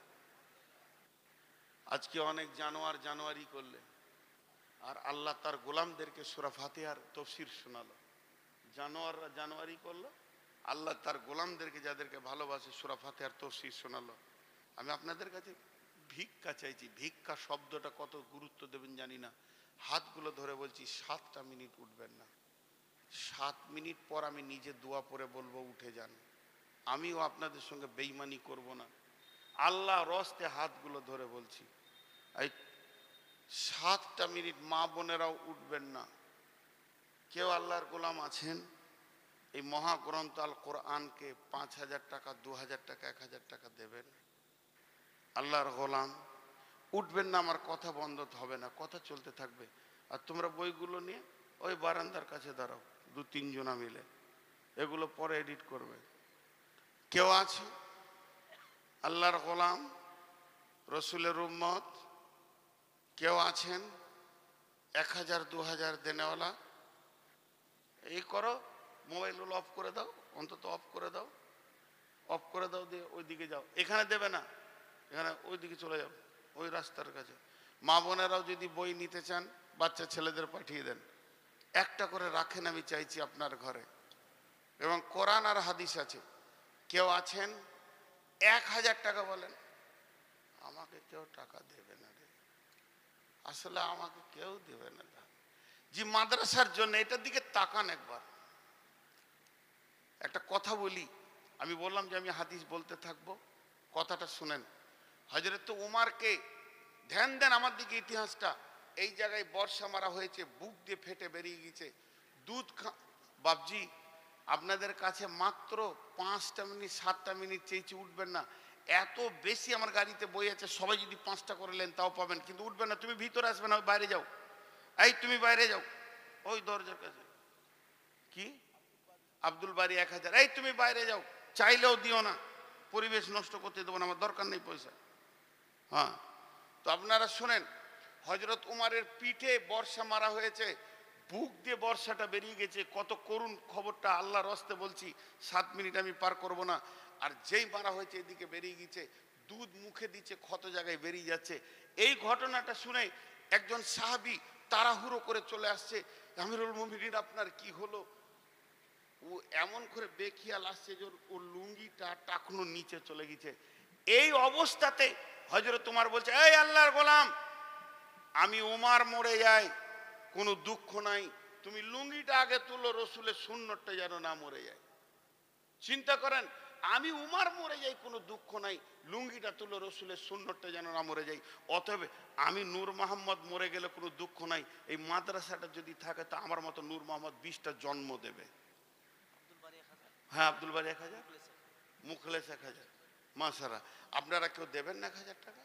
আজকে অনেক জানুয়ারি করলে, আর আল্লাহ তার গোলামদেরকে সূরা ফাতিহার তাফসীর শোনালো। জানুয়ারি করলো, আল্লাহ তার গোলামদেরকে যাদেরকে ভালোবাসে সূরা ফাতিহার তাফসীর শোনালো। আমি আপনাদের কাছে ভিক্ষা চাইছি। ভিক্ষা শব্দটা কত গুরুত্ব দেবেন জানি না। হাতগুলো ধরে বলছি 7টা মিনিট উঠবেন না। 7 মিনিট পর আমি নিজে দোয়া পড়ে বলবো উঠে যান। আমিও আপনাদের সঙ্গে বেঈমানি করব না। আল্লাহ রস্তে হাতগুলো ধরে বলছি, এই 7টা মিনিট মা বোনেরাও উঠবেন না। কেউ আল্লাহর গোলাম আছেন এই মহাগ্রন্থ আল কোরআনকে 5,000 টাকা, 2,000 টাকা, 1,000 টাকা দেবেন? আল্লাহর গোলাম উঠবেন না, আমার কথা বন্ধ হবে না, কথা চলতে থাকবে। আর তোমরা বইগুলো নিয়ে ওই বারান্দার কাছে দাঁড়াও 2-3 জনা মিলে, এগুলো পরে এডিট করবে। কেউ আছে আল্লাহর গোলাম রসুলের উম্মত? কেউ আছেন 1,000 2,000 দেনেওয়ালা? এই করো, মোবাইলগুলো অফ করে দাও, অন্তত অফ করে দাও, অফ করে দাও, দিয়ে ওই দিকে যাও। এখানে দেবে না, এখানে ওই দিকে চলে যাও, ওই রাস্তার কাছে। মা বোনেরাও যদি বই নিতে চান বাচ্চা ছেলেদের পাঠিয়ে দেন, একটা করে রাখেন, আমি চাইছি আপনার ঘরে। এবং কোরআন আর হাদিস আছে। কেউ আছেন 1,000 টাকা বলেন? আমাকে কেউ টাকা দেবে না রে, আসলে আমাকে কেউ দেবে না। জি মাদ্রাসার জন্য এটার দিকে তাকান একবার। একটা কথা বলি, আমি বললাম যে আমি হাদিস বলতে থাকবো, কথাটা শুনেন। হযরত উমারকে ধ্যান দেন আমার দিকে, ইতিহাসটা। এই জায়গায় বর্ষা মারা হয়েছে, বুক দিয়ে ফেটে বেরিয়ে গেছে দুধ। বাবজি আপনাদের কাছে মাত্র 5টা মিনিট 7টা মিনিট চেয়েছি, উঠবেন না। এত বেশি আমার গাড়িতে বই আছে, সবাই যদি 5টা করে নেন তাও পাবেন, কিন্তু উঠবেন না। তুমি ভিতরে আসবে না, বাইরে যাও। এই তুমি বাইরে যাও, ওই দরজার কাছে। কি আব্দুল বাড়ি 1,000? এই তুমি বাইরে যাও, চাইলেও দিও না, পরিবেশ নষ্ট করতে দেবো না, আমার দরকার নেই পয়সা। হ্যাঁ, তো আপনারা শুনেন, হযরত উমারের পিঠে বর্ষা মারা হয়েছে, বুক দিয়ে বর্ষাটা বেরিয়ে গেছে। কত করুণ খবরটা, আল্লাহর হস্তে বলছি, 7 মিনিট আমি পার করব না। আর যেই মারা হয়েছে এদিকে বেরিয়ে গেছে, দুধ মুখে দিচ্ছে, ক্ষত জায়গায় বেরিয়ে যাচ্ছে। এই ঘটনাটা শুনে একজন সাহাবী তাড়াহুড়ো করে চলে আসছে, আমিরুল মুমিনিন আপনার কি হলো? ও এমন করে বেখিয়াল আসছে যে ওর লুঙ্গিটা টাকনো নিচে চলে গেছে। এই অবস্থাতে হযরত উমার বলছে, এই আল্লাহর গোলাম, আমি উমার মরে যাই কোনো দুঃখ নাই, তুমি লুঙ্গিটা আগে তুলো, রসুলের সুন্নতটা যেন না মরে যায়। চিন্তা করেন, আমি উমার মরে যাই কোনো দুঃখ নাই, লুঙ্গিটা তুলো, রসুলের সুন্নতটা যেন না মরে যায়। অতএব আমি নূর মোহাম্মদ মরে গেলে কোনো দুঃখ নাই, এই মাদ্রাসাটা যদি থাকে তা আমার মতো নূর মোহাম্মদ 20টা জন্ম দেবে। হ্যাঁ, আব্দুল বাড়ি 1,000, মুখলেস 1,000। মাশাআল্লাহ, আপনারা কেউ দেবেন না 1,000 টাকা?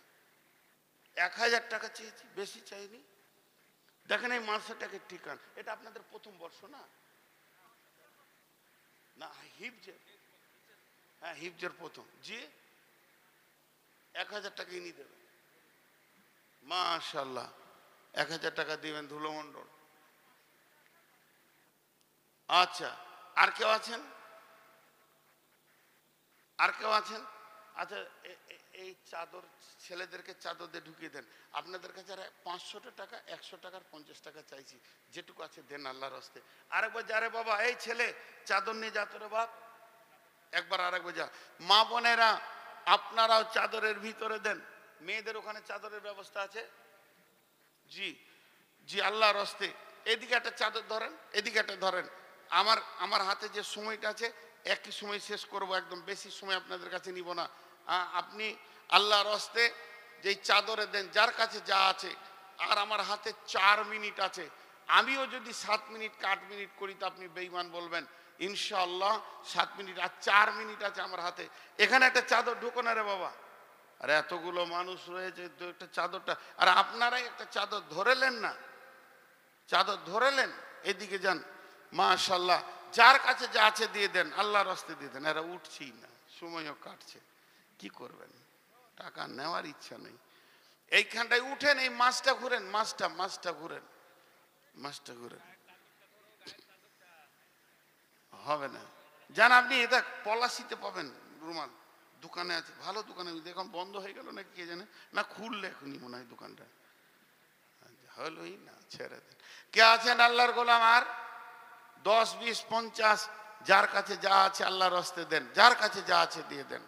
1,000 টাকা চেয়েছি, বেশি চাইনি। দেখেন এই মাদ্রাসাটাকে ঠিকান, এটা আপনাদের প্রথম বর্ষ না? না হিফজের, হ্যাঁ হিফজের প্রথম। জি 1,000 টাকা ইনি দেবেন। মাশাআল্লাহ, 1,000 টাকা দিবেন ধুলোমণ্ডল। আচ্ছা, আর কেউ আছেন? আর কেউ আছেন? আচ্ছা, এই চাদর ছেলেদেরকে চাদর দিয়ে ঢুকিয়ে দেন। আপনাদের কাছে 500 টাকা, 100 টাকার 50 টাকা চাইছি, যেটুকু আছে দেন আল্লাহর হস্তে। আরেকবার যারে বাবা, এই ছেলে চাদর নিয়ে যা তোরে বাপ, একবার আরেকবার যা। মা বোনেরা আপনারাও চাদরের ভিতরে দেন, মেয়েদের ওখানে চাদরের ব্যবস্থা আছে। জি জি, আল্লাহর হস্তে। এদিকে একটা চাদর ধরেন, এদিকে একটা ধরেন। আমার হাতে যে সময়টা আছে একই সময় শেষ করব, একদম বেশি সময় আপনাদের কাছে নিব না। আপনি আল্লাহর হস্তে যেই চাদরে দেন, যার কাছে যা আছে। আর আমার হাতে 4 মিনিট আছে, আমিও যদি 7 মিনিট 8 মিনিট করি তো আপনি বেঈমান বলবেন। ইনশাআল্লাহ 7 মিনিট আর 4 মিনিট আছে আমার হাতে। এখানে একটা চাদর ঢুকো না রে বাবা। আরে এতগুলো মানুষ রয়েছে, তো একটা চাদরটা, আর আপনারাই একটা চাদর ধরেলেন না, চাদর ধরেলেন, এদিকে যান। মাশাআল্লাহ, যার কাছে যা আছে দিয়ে দেন, আল্লাহর হস্তে দিয়ে দেন। এরা উঠছেই না, সময়ও কাটছে, কি করবেন? টাকা নেওয়ার ইচ্ছা নেই। এইখানটায় উঠেন, এই মাছটা ঘুরেন, মাছটা ঘুরেন, মাছটা ঘুরেন। হবে না, যান আপনি। এটা পলাশিতে পাবেন রুমাল, দোকানে আছে, ভালো দোকানে। এখন বন্ধ হয়ে গেল নাকি কে জানে, না খুললে এখনই মনে হয় দোকানটা। হলোই না, ছেড়ে দেন। কে আছেন আল্লাহর গোলাম? আর 10 20 50, যার কাছে যা আছে আল্লাহর হস্তে দেন, যার কাছে যা আছে দিয়ে দেন।